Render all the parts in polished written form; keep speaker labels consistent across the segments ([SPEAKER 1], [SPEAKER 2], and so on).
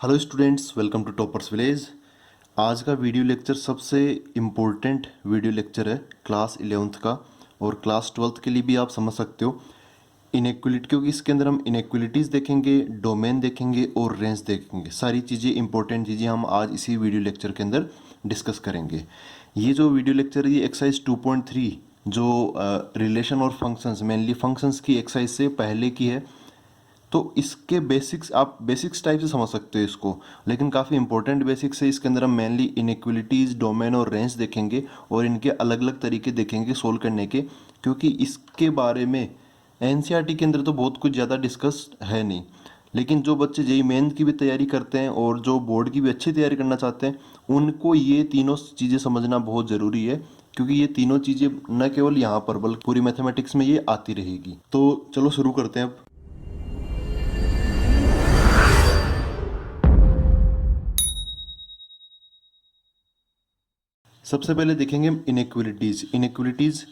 [SPEAKER 1] Hello students, welcome to Toppers Village. आज का video lecture सबसे इम्पोर्टेंट वीडियो लेक्चर है क्लास 11th का, और क्लास 12th के लिए भी आप समझ सकते हो। इनइक्वलिटी, क्योंकि इसके अंदर हम इनइक्वलिटीज़ देखेंगे, डोमेन देखेंगे और रेंज देखेंगे। सारी चीज़ें इंपॉर्टेंट चीज़ें हम आज इसी वीडियो लेक्चर के अंदर डिस्कस करेंगे। ये जो वीडियो लेक्चर है ये एक्सरसाइज 2.3 जो रिलेशन और फंक्शंस, मेनली फंक्शंस की एक्सरसाइज से पहले की है, तो इसके बेसिक्स आप बेसिक्स टाइप से समझ सकते हो इसको, लेकिन काफ़ी इंपॉर्टेंट बेसिक्स है। इसके अंदर हम मेनली इनइक्वलिटीज़, डोमेन और रेंज देखेंगे और इनके अलग अलग तरीके देखेंगे सोल्व करने के, क्योंकि इसके बारे में एनसीईआरटी के अंदर तो बहुत कुछ ज़्यादा डिस्कस है नहीं। लेकिन जो बच्चे जेईई मेन की भी तैयारी करते हैं और जो बोर्ड की भी अच्छी तैयारी करना चाहते हैं, उनको ये तीनों चीज़ें समझना बहुत ज़रूरी है, क्योंकि ये तीनों चीज़ें न केवल यहाँ पर बल्कि पूरी मैथमेटिक्स में ये आती रहेगी। तो चलो शुरू करते हैं अब। सबसे पहले देखेंगे हम इनइक्वलिटीज़। इनइक्वलिटीज़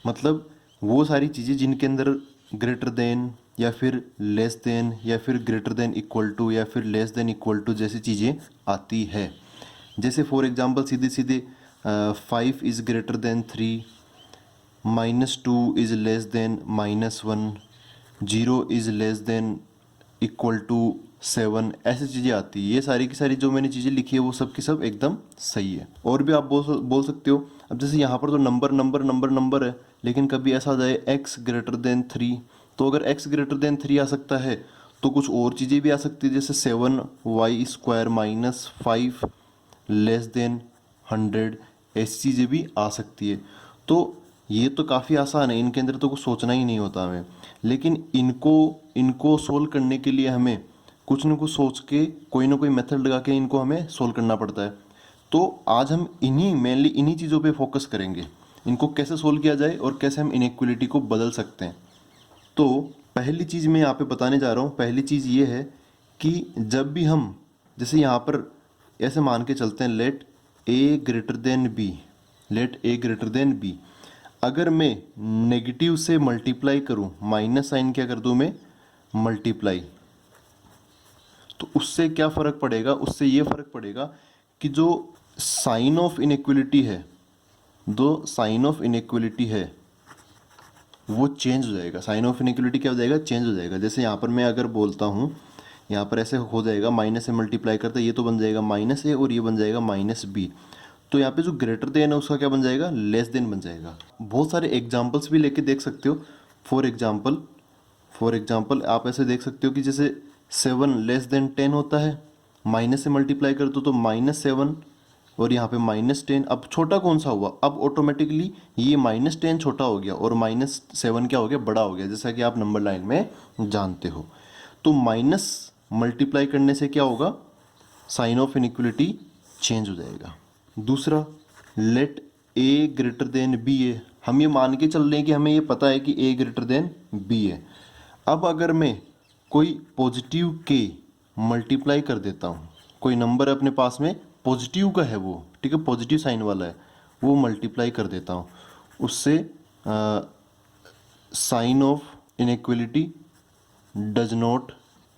[SPEAKER 1] मतलब वो सारी चीज़ें जिनके अंदर ग्रेटर देन या फिर लेस देन या फिर ग्रेटर देन इक्वल टू या फिर लेस देन इक्वल टू जैसी चीज़ें आती है। जैसे फॉर एग्जांपल सीधे सीधे 5 is greater than 3, -2 is less than -1, 0 is less than equal to 7, ऐसी चीज़ें आती है। ये सारी की सारी जो मैंने चीज़ें लिखी है वो सब की सब एकदम सही है। और भी आप बोल सकते हो। अब जैसे यहाँ पर तो नंबर नंबर नंबर नंबर है, लेकिन कभी ऐसा आ जाए x ग्रेटर देन 3, तो अगर x ग्रेटर देन 3 आ सकता है तो कुछ और चीज़ें भी आ सकती है, जैसे 7y² - 5 लेस देन 100, ऐसी चीज़ें भी आ सकती है। तो ये तो काफ़ी आसान है, इनके अंदर तो कुछ सोचना ही नहीं होता हमें। लेकिन इनको इनको सोल्व करने के लिए हमें कुछ न कुछ सोच के, कोई ना कोई मेथड लगा के इनको हमें सोल्व करना पड़ता है। तो आज हम मेनली इन्हीं चीज़ों पे फोकस करेंगे, इनको कैसे सोल्व किया जाए और कैसे हम इनइक्वलिटी को बदल सकते हैं। तो पहली चीज़ मैं यहाँ पे बताने जा रहा हूँ। पहली चीज़ ये है कि जब भी हम, जैसे यहाँ पर ऐसे मान के चलते हैं, लेट ए ग्रेटर देन बी, लेट ए ग्रेटर देन बी। अगर मैं नेगेटिव से मल्टीप्लाई करूँ, माइनस साइन क्या कर दूँ मैं, मल्टीप्लाई, तो उससे क्या फ़र्क पड़ेगा, उससे ये फ़र्क पड़ेगा कि जो साइन ऑफ इनइक्वलिटी है, जो साइन ऑफ इनइक्वलिटी है वो चेंज हो जाएगा। साइन ऑफ इनइक्वलिटी क्या हो जाएगा, चेंज हो जाएगा। जैसे यहाँ पर मैं अगर बोलता हूँ, यहाँ पर ऐसे हो जाएगा, माइनस से मल्टीप्लाई करते ये तो बन जाएगा -a और ये बन जाएगा -b। तो यहाँ पे जो ग्रेटर देन है उसका क्या बन जाएगा, लेस देन बन जाएगा। बहुत सारे एग्जाम्पल्स भी लेके देख सकते हो। फॉर एग्जाम्पल आप ऐसे देख सकते हो कि जैसे 7 लेस देन 10 होता है, माइनस से मल्टीप्लाई कर दो तो -7 और यहाँ पे -10। अब छोटा कौन सा हुआ, अब ऑटोमेटिकली ये -10 छोटा हो गया और -7 क्या हो गया, बड़ा हो गया, जैसा कि आप नंबर लाइन में जानते हो। तो माइनस मल्टीप्लाई करने से क्या होगा, साइन ऑफ इनइक्वलिटी चेंज हो जाएगा। दूसरा, लेट ए ग्रेटर देन बी है। हम ये मान के चल रहे हैं कि हमें ये पता है कि ए ग्रेटर देन बी है। अब अगर मैं कोई पॉजिटिव के मल्टीप्लाई कर देता हूँ, कोई नंबर अपने पास में पॉजिटिव का है वो, ठीक है, पॉजिटिव साइन वाला है, वो मल्टीप्लाई कर देता हूँ, उससे sign of inequality does not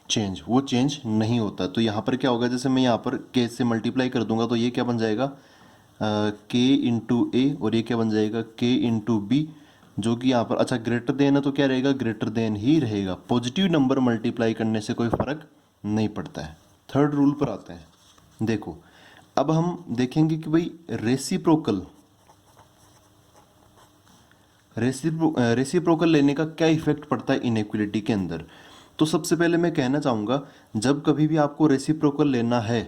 [SPEAKER 1] change, वो चेंज नहीं होता। तो यहाँ पर क्या होगा, जैसे मैं यहाँ पर के से मल्टीप्लाई कर दूंगा तो ये क्या बन जाएगा, के इंटू ए, और ये क्या बन जाएगा, के इंटू बी, जो कि यहाँ पर अच्छा ग्रेटर देन है तो क्या रहेगा, ग्रेटर देन ही रहेगा। पॉजिटिव नंबर मल्टीप्लाई करने से कोई फर्क नहीं पड़ता है। थर्ड रूल पर आते हैं। देखो, अब हम देखेंगे कि भाई रेसिप्रोकल लेने का क्या इफेक्ट पड़ता है इनइक्वलिटी के अंदर। तो सबसे पहले मैं कहना चाहूँगा, जब कभी भी आपको रेसिप्रोकल लेना है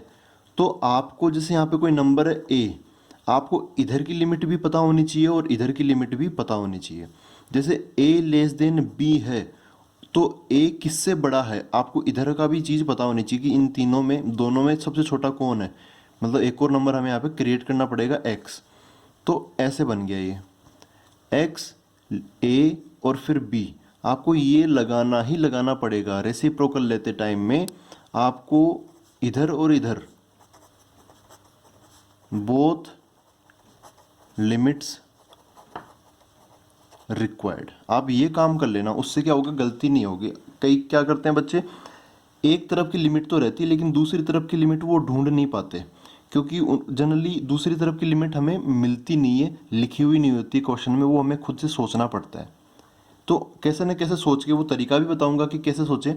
[SPEAKER 1] तो आपको, जैसे यहाँ पे कोई नंबर है ए, आपको इधर की लिमिट भी पता होनी चाहिए और इधर की लिमिट भी पता होनी चाहिए। जैसे ए लेस देन बी है तो ए किससे बड़ा है, आपको इधर का भी चीज़ पता होनी चाहिए कि इन तीनों में, दोनों में सबसे छोटा कौन है। मतलब एक और नंबर हमें यहाँ पे क्रिएट करना पड़ेगा, एक्स। तो ऐसे बन गया ये एक्स, ए और फिर बी। आपको ये लगाना ही लगाना पड़ेगा रेसिप्रोकल लेते टाइम में। आपको इधर और इधर बोथ लिमिट्स रिक्वायर्ड, आप ये काम कर लेना, उससे क्या होगा, गलती नहीं होगी। कई क्या करते हैं बच्चे, एक तरफ की लिमिट तो रहती है लेकिन दूसरी तरफ की लिमिट वो ढूंढ नहीं पाते, क्योंकि जनरली दूसरी तरफ की लिमिट हमें मिलती नहीं है, लिखी हुई नहीं होती क्वेश्चन में, वो हमें खुद से सोचना पड़ता है। तो कैसे न कैसे सोच के, वो तरीका भी बताऊंगा कि कैसे सोचें।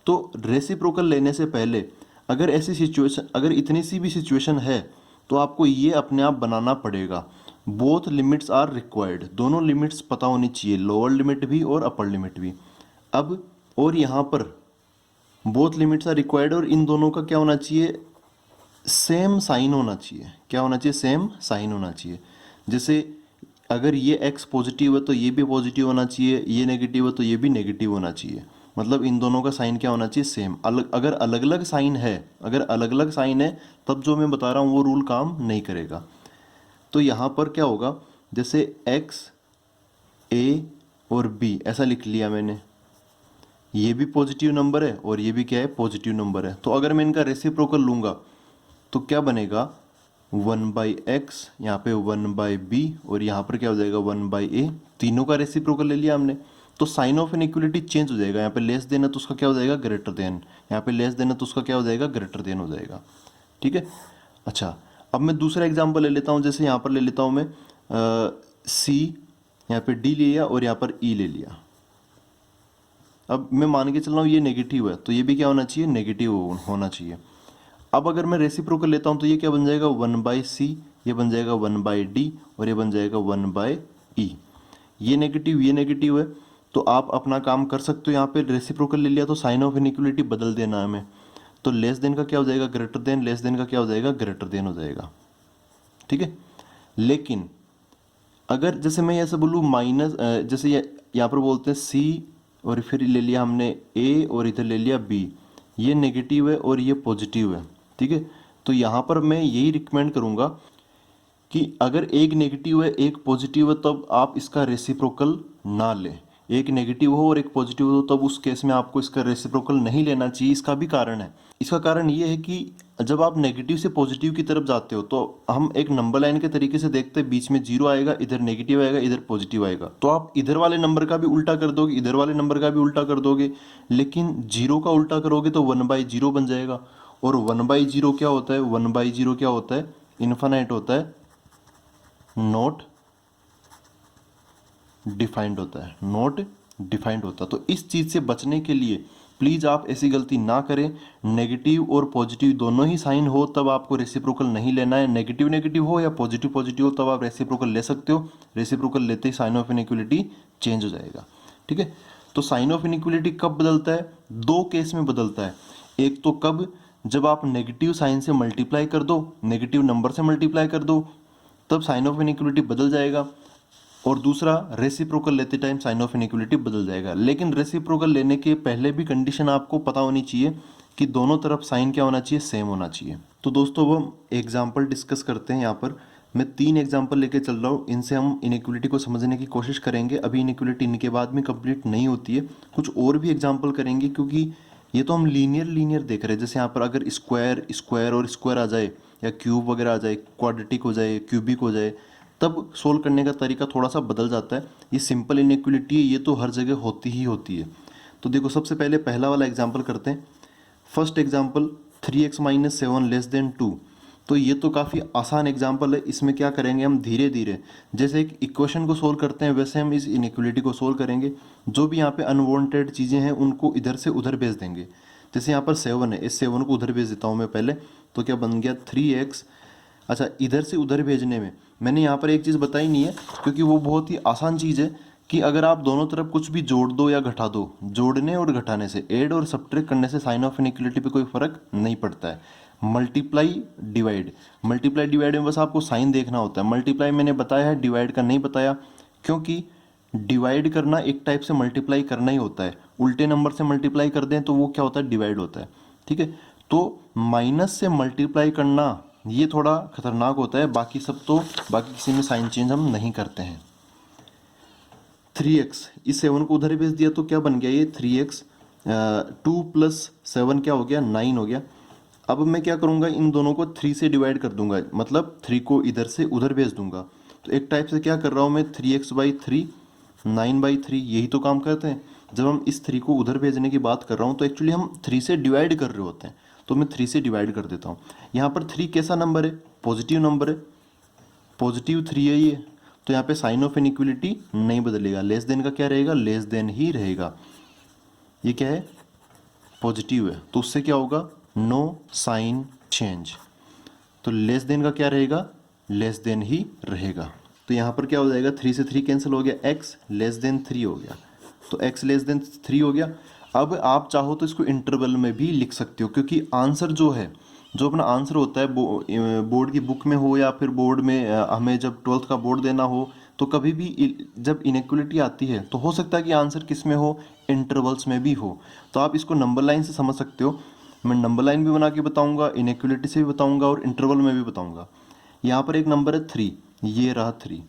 [SPEAKER 1] तो रेसिप्रोकल लेने से पहले अगर ऐसी सिचुएशन, अगर इतनी सी भी सिचुएशन है तो आपको ये अपने आप बनाना पड़ेगा। बोथ लिमिट्स आर रिक्वायर्ड, दोनों लिमिट्स पता होनी चाहिए, लोअर लिमिट भी और अपर लिमिट भी। अब और यहाँ पर बोथ लिमिट्स आर रिक्वायर्ड और इन दोनों का क्या होना चाहिए, सेम साइन होना चाहिए। क्या होना चाहिए, सेम साइन होना चाहिए। जैसे अगर ये x पॉजिटिव है तो ये भी पॉजिटिव होना चाहिए, ये नेगेटिव है तो ये भी नेगेटिव होना चाहिए। मतलब इन दोनों का साइन क्या होना चाहिए, सेम। अगर अलग अलग साइन है, अगर अलग अलग साइन है तब जो मैं बता रहा हूँ वो रूल काम नहीं करेगा। तो यहाँ पर क्या होगा, जैसे x a और b ऐसा लिख लिया मैंने, ये भी पॉजिटिव नंबर है और ये भी क्या है, पॉजिटिव नंबर है। तो अगर मैं इनका रेसिप्रोकल लूँगा तो क्या बनेगा, 1/x, यहाँ पे 1/b और यहाँ पर क्या हो जाएगा 1/a। तीनों का रेसिप्रोकल ले लिया हमने, तो साइन ऑफ इनइक्वलिटी चेंज हो जाएगा। यहाँ पे लेस देन है तो उसका क्या हो जाएगा, ग्रेटर देन। यहाँ पे लेस देन है तो उसका क्या हो जाएगा, ग्रेटर देन हो जाएगा। ठीक है। अच्छा, अब मैं दूसरा एग्जाम्पल ले लेता हूँ। जैसे यहाँ पर ले लेता हूँ मैं c, यहाँ पे d ले लिया और यहाँ पर e ले लिया। अब मैं मान के चल रहा हूँ ये नेगेटिव है तो ये भी क्या होना चाहिए, नेगेटिव होना चाहिए। अब अगर मैं रेसिप्रोकल लेता हूँ तो ये क्या बन जाएगा, 1/c, ये बन जाएगा 1/d और ये बन जाएगा 1/e। ये नेगेटिव है तो आप अपना काम कर सकते हो। यहाँ पे रेसिप्रोकल ले लिया तो साइन ऑफ इनइक्वलिटी बदल देना है हमें। तो लेस देन का क्या हो जाएगा, ग्रेटर देन, लेस देन का क्या हो जाएगा, ग्रेटर देन हो जाएगा। ठीक है। लेकिन अगर जैसे मैं ऐसे बोलूँ माइनस, जैसे यहाँ पर बोलते हैं c और फिर ले लिया हमने a और इधर ले लिया b, ये नेगेटिव है और ये पॉजिटिव है। ठीक है। तो यहाँ पर मैं यही रिकमेंड करूँगा कि अगर एक नेगेटिव है एक पॉजिटिव है तब आप इसका रेसिप्रोकल ना लें। एक नेगेटिव हो और एक पॉजिटिव हो तब उस केस में आपको इसका रेसिप्रोकल नहीं लेना चाहिए। इसका भी कारण है। इसका कारण ये है कि जब आप नेगेटिव से पॉजिटिव की तरफ जाते हो तो हम एक नंबर लाइन के तरीके से देखते हैं, बीच में जीरो आएगा, इधर नेगेटिव आएगा, इधर पॉजिटिव आएगा। तो आप इधर वाले नंबर का भी उल्टा कर दोगे, इधर वाले नंबर का भी उल्टा कर दोगे, लेकिन जीरो का उल्टा करोगे तो 1/0 बन जाएगा। और 1/0 क्या होता है, 1/0 क्या होता है, इन्फिनाइट होता है, नॉट डिफाइंड होता है, नॉट डिफाइंड होता है। तो इस चीज़ से बचने के लिए प्लीज़ आप ऐसी गलती ना करें। नेगेटिव और पॉजिटिव दोनों ही साइन हो तब आपको रेसिप्रोकल नहीं लेना है। नेगेटिव नेगेटिव हो या पॉजिटिव पॉजिटिव हो तब आप रेसिप्रोकल ले सकते हो। रेसिप्रोकल लेते ही साइन ऑफ इनइक्वलिटी चेंज हो जाएगा। ठीक है। तो साइन ऑफ इनइक्वलिटी कब बदलता है, दो केस में बदलता है। एक तो कब, जब आप नेगेटिव साइन से मल्टीप्लाई कर दो, नेगेटिव नंबर से मल्टीप्लाई कर दो, तब साइन ऑफ इनइक्वलिटी बदल जाएगा। और दूसरा, रेसिप्रोकल लेते टाइम साइन ऑफ इनइक्वलिटी बदल जाएगा। लेकिन रेसिप्रोकल लेने के पहले भी कंडीशन आपको पता होनी चाहिए कि दोनों तरफ साइन क्या होना चाहिए, सेम होना चाहिए। तो दोस्तों अब हम एग्जाम्पल डिस्कस करते हैं। यहाँ पर मैं 3 एग्जाम्पल लेके चल रहा हूँ, इनसे हम इनइक्वलिटी को समझने की कोशिश करेंगे। अभी इनइक्वलिटी इनके बाद में कंप्लीट नहीं होती है, कुछ और भी एग्जाम्पल करेंगे, क्योंकि ये तो हम लीनियर देख रहे हैं। जैसे यहाँ पर अगर स्क्वायर स्क्वायर और स्क्वायर आ जाए या क्यूब वगैरह आ जाए, क्वाड्रेटिक हो जाए, क्यूबिक हो जाए, तब सोल्व करने का तरीका थोड़ा सा बदल जाता है। ये सिंपल इनइक्वलिटी है, ये तो हर जगह होती ही होती है। तो देखो सबसे पहले पहला वाला एग्जाम्पल करते हैं। First example 3x - 7 < 2। तो ये तो काफ़ी आसान एग्जाम्पल है। इसमें क्या करेंगे हम, धीरे धीरे जैसे एक इक्वेशन को सोल्व करते हैं वैसे हम इस इनइक्वलिटी को सोल्व करेंगे। जो भी यहाँ पे अनवांटेड चीज़ें हैं उनको इधर से उधर भेज देंगे। जैसे यहाँ पर 7 है, इस 7 को उधर भेज देता हूँ मैं पहले। तो क्या बन गया 3x। अच्छा, इधर से उधर भेजने में मैंने यहाँ पर एक चीज़ बताई नहीं है, क्योंकि वो बहुत ही आसान चीज़ है कि अगर आप दोनों तरफ कुछ भी जोड़ दो या घटा दो, जोड़ने और घटाने से, ऐड और सब्ट्रैक्ट करने से साइन ऑफ इनइक्वलिटी पे कोई फर्क नहीं पड़ता है। मल्टीप्लाई डिवाइड में बस आपको साइन देखना होता है। मल्टीप्लाई मैंने बताया है, डिवाइड का नहीं बताया, क्योंकि डिवाइड करना एक टाइप से मल्टीप्लाई करना ही होता है। उल्टे नंबर से मल्टीप्लाई कर दें तो वो क्या होता है, डिवाइड होता है। ठीक है। तो माइनस से मल्टीप्लाई करना ये थोड़ा खतरनाक होता है, बाकी सब तो, बाकी किसी में साइन चेंज हम नहीं करते हैं। 3x, इस 7 को उधर भेज दिया तो क्या बन गया ये 3x। 2 + 7 क्या हो गया, 9 हो गया। अब मैं क्या करूँगा, इन दोनों को 3 से डिवाइड कर दूंगा, मतलब 3 को इधर से उधर भेज दूंगा। तो एक टाइप से क्या कर रहा हूँ मैं, 3x/3 9/3, यही तो काम करते हैं। जब हम इस 3 को उधर भेजने की बात कर रहा हूँ तो एक्चुअली हम 3 से डिवाइड कर रहे होते हैं, तो मैं 3 से डिवाइड कर देता हूँ। यहाँ पर 3 कैसा नंबर है? पॉजिटिव नंबर है, पॉजिटिव 3 है ये, तो यहाँ पे साइन ऑफ इनइक्वलिटी नहीं बदलेगा, लेस देन का क्या रहेगा? लेस देन ही रहेगा। ये क्या है? पॉजिटिव है, तो उससे क्या होगा? No sign change. तो लेस देन का क्या रहेगा? लेस देन ही रहेगा। तो यहाँ पर क्या हो जाएगा? 3 से 3 कैंसिल हो गया, x लेस देन 3 हो गया, तो x लेस देन 3 हो गया। अब आप चाहो तो इसको इंटरवल में भी लिख सकते हो, क्योंकि आंसर जो है, जो अपना आंसर होता है बोर्ड की बुक में हो या फिर बोर्ड में हमें जब 12th का बोर्ड देना हो, तो कभी भी जब इनइक्वलिटी आती है तो हो सकता है कि आंसर किस में हो? इंटरवल्स में भी हो। तो आप इसको नंबर लाइन से समझ सकते हो। मैं नंबर लाइन भी बना के बताऊंगा, इनइक्वलिटी से भी बताऊंगा और इंटरवल में भी बताऊंगा। यहाँ पर एक नंबर है 3, ये रहा 3।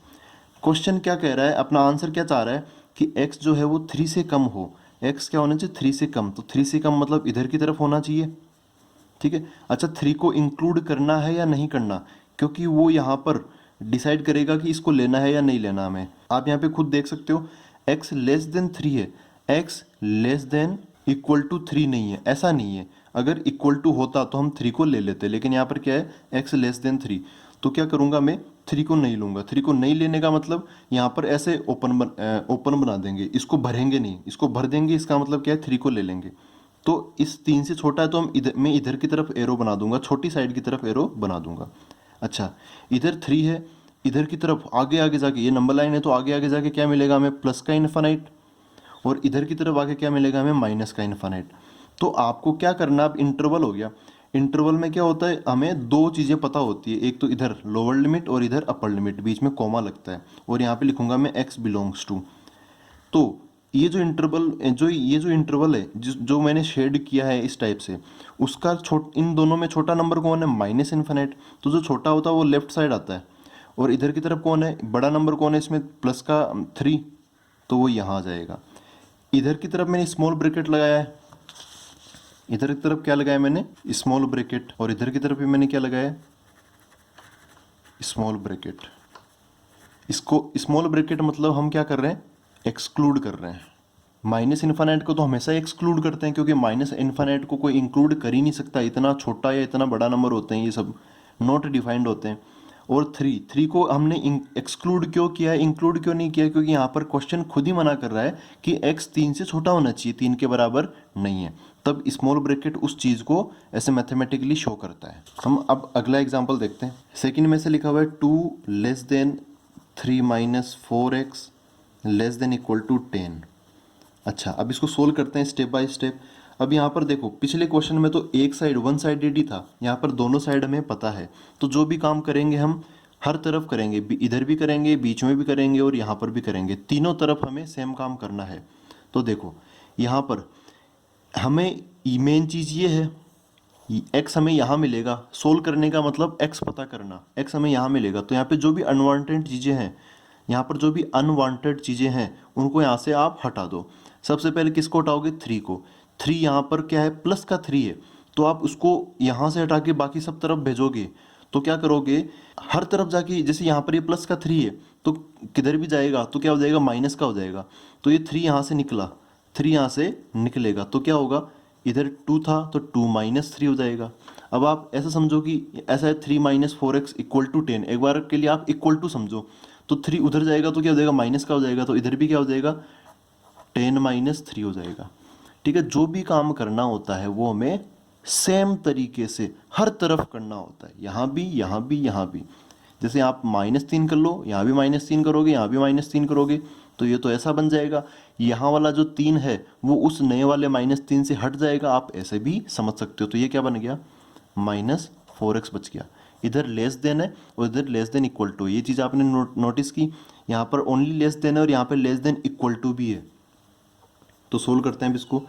[SPEAKER 1] क्वेश्चन क्या कह रहा है? अपना आंसर क्या चाह रहा है कि x जो है वो 3 से कम हो। x क्या होना चाहिए? 3 से कम। तो 3 से कम मतलब इधर की तरफ होना चाहिए, ठीक है। अच्छा, 3 को इंक्लूड करना है या नहीं करना, क्योंकि वो यहाँ पर डिसाइड करेगा कि इसको लेना है या नहीं लेना हमें। आप यहाँ पे खुद देख सकते हो, x लेस देन 3 है, x less than equal to 3 नहीं है, ऐसा नहीं है। अगर इक्वल टू होता तो हम 3 को ले लेते, लेकिन यहाँ पर क्या है? x less than 3। तो क्या करूँगा मैं? 3 को नहीं लूँगा। 3 को नहीं लेने का मतलब यहाँ पर ऐसे ओपन बना देंगे, इसको भरेंगे नहीं, इसको भर देंगे, इसका मतलब क्या है? 3 को ले लेंगे। तो इस 3 से छोटा है तो मैं इधर की तरफ एरो बना दूंगा, छोटी साइड की तरफ एरो बना दूंगा। अच्छा, इधर 3 है, इधर की तरफ आगे आगे जाके ये नंबर लाइन है, तो आगे आगे जाके क्या मिलेगा हमें? प्लस का इनफाइनाइट। और इधर की तरफ आगे क्या मिलेगा हमें? माइनस का इनफाइनाइट। तो आपको क्या करना, अब इंटरवल हो गया। इंटरवल में क्या होता है? हमें दो चीज़ें पता होती है, एक तो इधर लोअर लिमिट और इधर अपर लिमिट, बीच में कॉमा लगता है, और यहाँ पे लिखूंगा मैं x बिलोंग्स टू। तो ये जो इंटरवल है, जो मैंने शेड किया है इस टाइप से, उसका इन दोनों में छोटा नंबर कौन है? Minus infinite. तो जो छोटा होता है वो लेफ्ट साइड आता है, और इधर की तरफ कौन है? बड़ा नंबर कौन है इसमें? प्लस का 3, तो वो यहाँ आ जाएगा। इधर की तरफ मैंने स्मॉल ब्रैकेट लगाया है, इधर की तरफ क्या लगाया मैंने? स्मॉल ब्रैकेट, और इधर की तरफ भी मैंने क्या लगाया? Small bracket. इसको स्मॉल ब्रैकेट मतलब हम क्या कर रहे हैं? एक्सक्लूड कर रहे हैं। माइनस इन्फाइनाइट को तो हमेशा एक्सक्लूड करते हैं, क्योंकि माइनस इन्फाइनाइट को कोई इंक्लूड कर ही नहीं सकता, इतना छोटा या इतना बड़ा नंबर होते हैं, ये सब नॉट डिफाइंड होते हैं। और 3 को हमने एक्सक्लूड क्यों किया है, इंक्लूड क्यों नहीं किया? क्योंकि यहाँ पर क्वेश्चन खुद ही मना कर रहा है कि x 3 से छोटा होना चाहिए, 3 के बराबर नहीं है। तब स्मॉल ब्रैकेट उस चीज़ को ऐसे मैथमेटिकली शो करता है। हम अब अगला एग्जाम्पल देखते हैं। सेकेंड में से लिखा हुआ है 2 लेस देन 3 माइनस 4x less than equal to 10। अच्छा, अब इसको सोल्व करते हैं स्टेप बाय स्टेप। अब यहाँ पर देखो, पिछले क्वेश्चन में तो एक साइड वन साइडेड ही था, यहाँ पर दोनों साइड हमें पता है, तो जो भी काम करेंगे हम हर तरफ करेंगे, इधर भी करेंगे, बीच में भी करेंगे और यहाँ पर भी करेंगे, तीनों तरफ हमें सेम काम करना है। तो देखो यहाँ पर हमें मेन चीज़ ये है, x हमें यहाँ मिलेगा, सोल्व करने का मतलब x पता करना, x हमें यहाँ मिलेगा। तो यहाँ पे जो भी अनवांटेड चीज़ें हैं, यहाँ पर जो भी अनवांटेड चीज़ें हैं उनको यहाँ से आप हटा दो। सबसे पहले किसको हटाओगे? 3 को। 3 यहाँ पर क्या है? प्लस का 3 है, तो आप उसको यहाँ से हटा के बाकी सब तरफ भेजोगे तो क्या करोगे? हर तरफ जाके, जैसे यहाँ पर ये प्लस का 3 है तो किधर भी जाएगा तो क्या हो जाएगा? माइनस का हो जाएगा। तो ये 3 यहाँ से निकला, 3 यहाँ से निकलेगा तो क्या होगा? इधर 2 था तो 2 माइनस 3 हो जाएगा। अब आप ऐसा समझो कि ऐसा है 3 माइनस 4x इक्वल टू 10, एक बार के लिए आप इक्वल टू समझो। तो 3 उधर जाएगा तो क्या हो जाएगा? माइनस का हो जाएगा, तो इधर भी क्या हो जाएगा? 10 माइनस 3 हो जाएगा। ठीक है, जो भी काम करना होता है वो हमें सेम तरीके से हर तरफ करना होता है, यहाँ भी, यहाँ भी, यहाँ भी। जैसे आप -3 कर लो, यहाँ भी -3 करोगे, यहाँ भी -3 करोगे, तो ये तो ऐसा बन जाएगा। यहाँ वाला जो 3 है वो उस नए वाले -3 से हट जाएगा, आप ऐसे भी समझ सकते हो। तो ये क्या बन गया? -4x बच गया। इधर लेस देन है और इधर लेस देन इक्वल टू, ये चीज़ आपने नोटिस की। यहाँ पर ओनली लेस देन है और यहाँ पर लेस देन इक्वल टू भी है। तो सोल्व करते हैं अब इसको।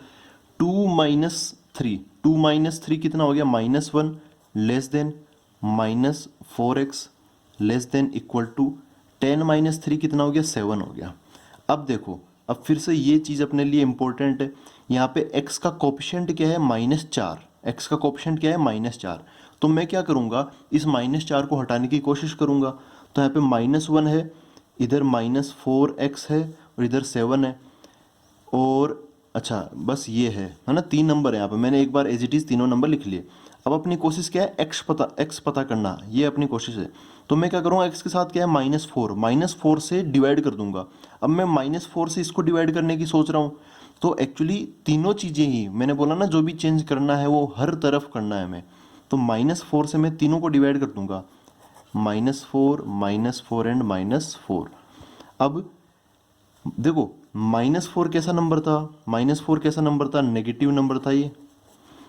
[SPEAKER 1] 2 माइनस 3, 2 माइनस 3 कितना हो गया? -1 less than -4x less than equal to 10 minus 3 कितना हो गया? 7 हो गया। अब देखो, अब फिर से ये चीज़ अपने लिए इंपॉर्टेंट है। यहाँ पे x का कोफिशिएंट क्या है? -4। x का कोफिशिएंट क्या है? -4। तो मैं क्या करूँगा? इस -4 को हटाने की कोशिश करूँगा। तो यहाँ पे -1 है, इधर -4x है और इधर 7 है। और अच्छा बस ये है ना, 3 नंबर है यहाँ पे, मैंने एक बार एज इट इज़ तीनों नंबर लिख लिए। अब अपनी कोशिश क्या है, एक्स पता करना, ये अपनी कोशिश है। तो मैं क्या करूँगा, एक्स के साथ क्या है -4 से डिवाइड कर दूंगा। अब मैं -4 से इसको डिवाइड करने की सोच रहा हूँ, तो एक्चुअली तीनों चीज़ें ही मैंने बोला ना, जो भी चेंज करना है वो हर तरफ करना है हमें। तो -4 से मैं तीनों को डिवाइड कर दूंगा, -4 एंड -4। अब देखो -4 कैसा नंबर था, -4 कैसा नंबर था, नेगेटिव नंबर था ये।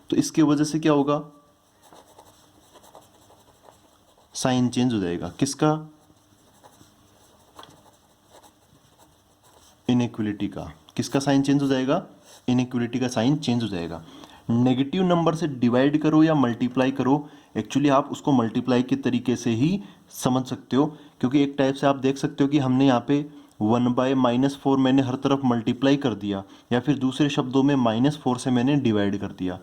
[SPEAKER 1] तो इसकी वजह से क्या होगा, साइन चेंज हो जाएगा, किसका, इनइक्वलिटी का। किसका साइन चेंज हो जाएगा, इनइक्वलिटी का साइन चेंज हो जाएगा। नेगेटिव नंबर से डिवाइड करो या मल्टीप्लाई करो, एक्चुअली आप उसको मल्टीप्लाई के तरीके से ही समझ सकते हो, क्योंकि एक टाइप से आप देख सकते हो कि हमने यहाँ पे 1/-4 मैंने हर तरफ मल्टीप्लाई कर दिया, या फिर दूसरे शब्दों में -4 से मैंने डिवाइड कर दिया।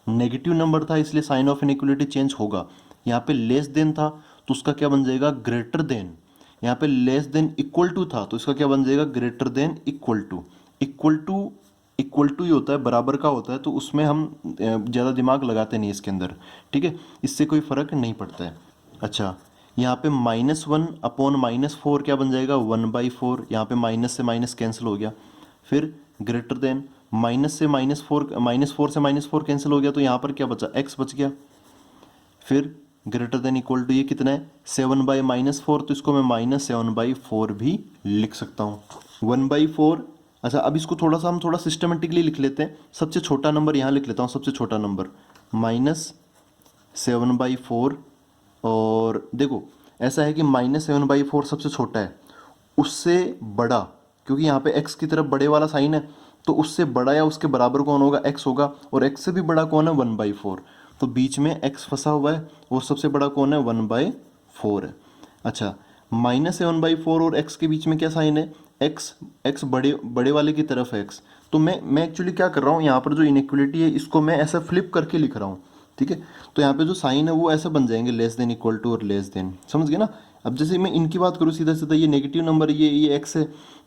[SPEAKER 1] नेगेटिव नंबर था इसलिए साइन ऑफ इनइक्वलिटी चेंज होगा। यहाँ पे लेस देन था तो उसका क्या बन जाएगा, ग्रेटर देन। यहाँ पे लेस देन इक्वल टू था तो इसका क्या बन जाएगा, greater than equal to. Equal to equal to ही होता है, बराबर का होता है, तो उसमें हम ज़्यादा दिमाग लगाते नहीं इसके अंदर, ठीक है, इससे कोई फ़र्क नहीं पड़ता है। अच्छा, यहाँ पे -1/-4 क्या बन जाएगा, 1/4। यहाँ पे माइनस से माइनस कैंसिल हो गया। फिर ग्रेटर देन, -4 से -4 कैंसिल हो गया, तो यहाँ पर क्या बचा, x बच गया। फिर ग्रेटर देन इक्वल टू, ये कितना है 7/-4, तो इसको मैं -7/4 भी लिख सकता हूँ। 1/4। अच्छा, अब इसको थोड़ा सा हम थोड़ा सिस्टमेटिकली लिख लेते हैं। सबसे छोटा नंबर यहाँ लिख लेता हूँ, सबसे छोटा नंबर -7/4। और देखो ऐसा है कि -7/4 सबसे छोटा है, उससे बड़ा, क्योंकि यहाँ पे x की तरफ बड़े वाला साइन है, तो उससे बड़ा या उसके बराबर कौन होगा, x होगा, और x से भी बड़ा कौन है, 1/4। तो बीच में x फंसा हुआ है, और सबसे बड़ा कौन है, 1/4 है। अच्छा, -7/4 और x के बीच में क्या साइन है, x बड़े बड़े वाले की तरफ है x। तो मैं एक्चुअली क्या कर रहा हूँ, यहाँ पर जो इनइक्वलिटी है इसको मैं ऐसा फ्लिप करके लिख रहा हूँ, ठीक है। तो यहाँ पे जो साइन है वो ऐसे बन जाएंगे, लेस देन, इक्वल टू और लेस देन, समझ गए ना। अब जैसे मैं इनकी बात करूँ सीधा सीधा, ये नेगेटिव नंबर, ये एक्स है,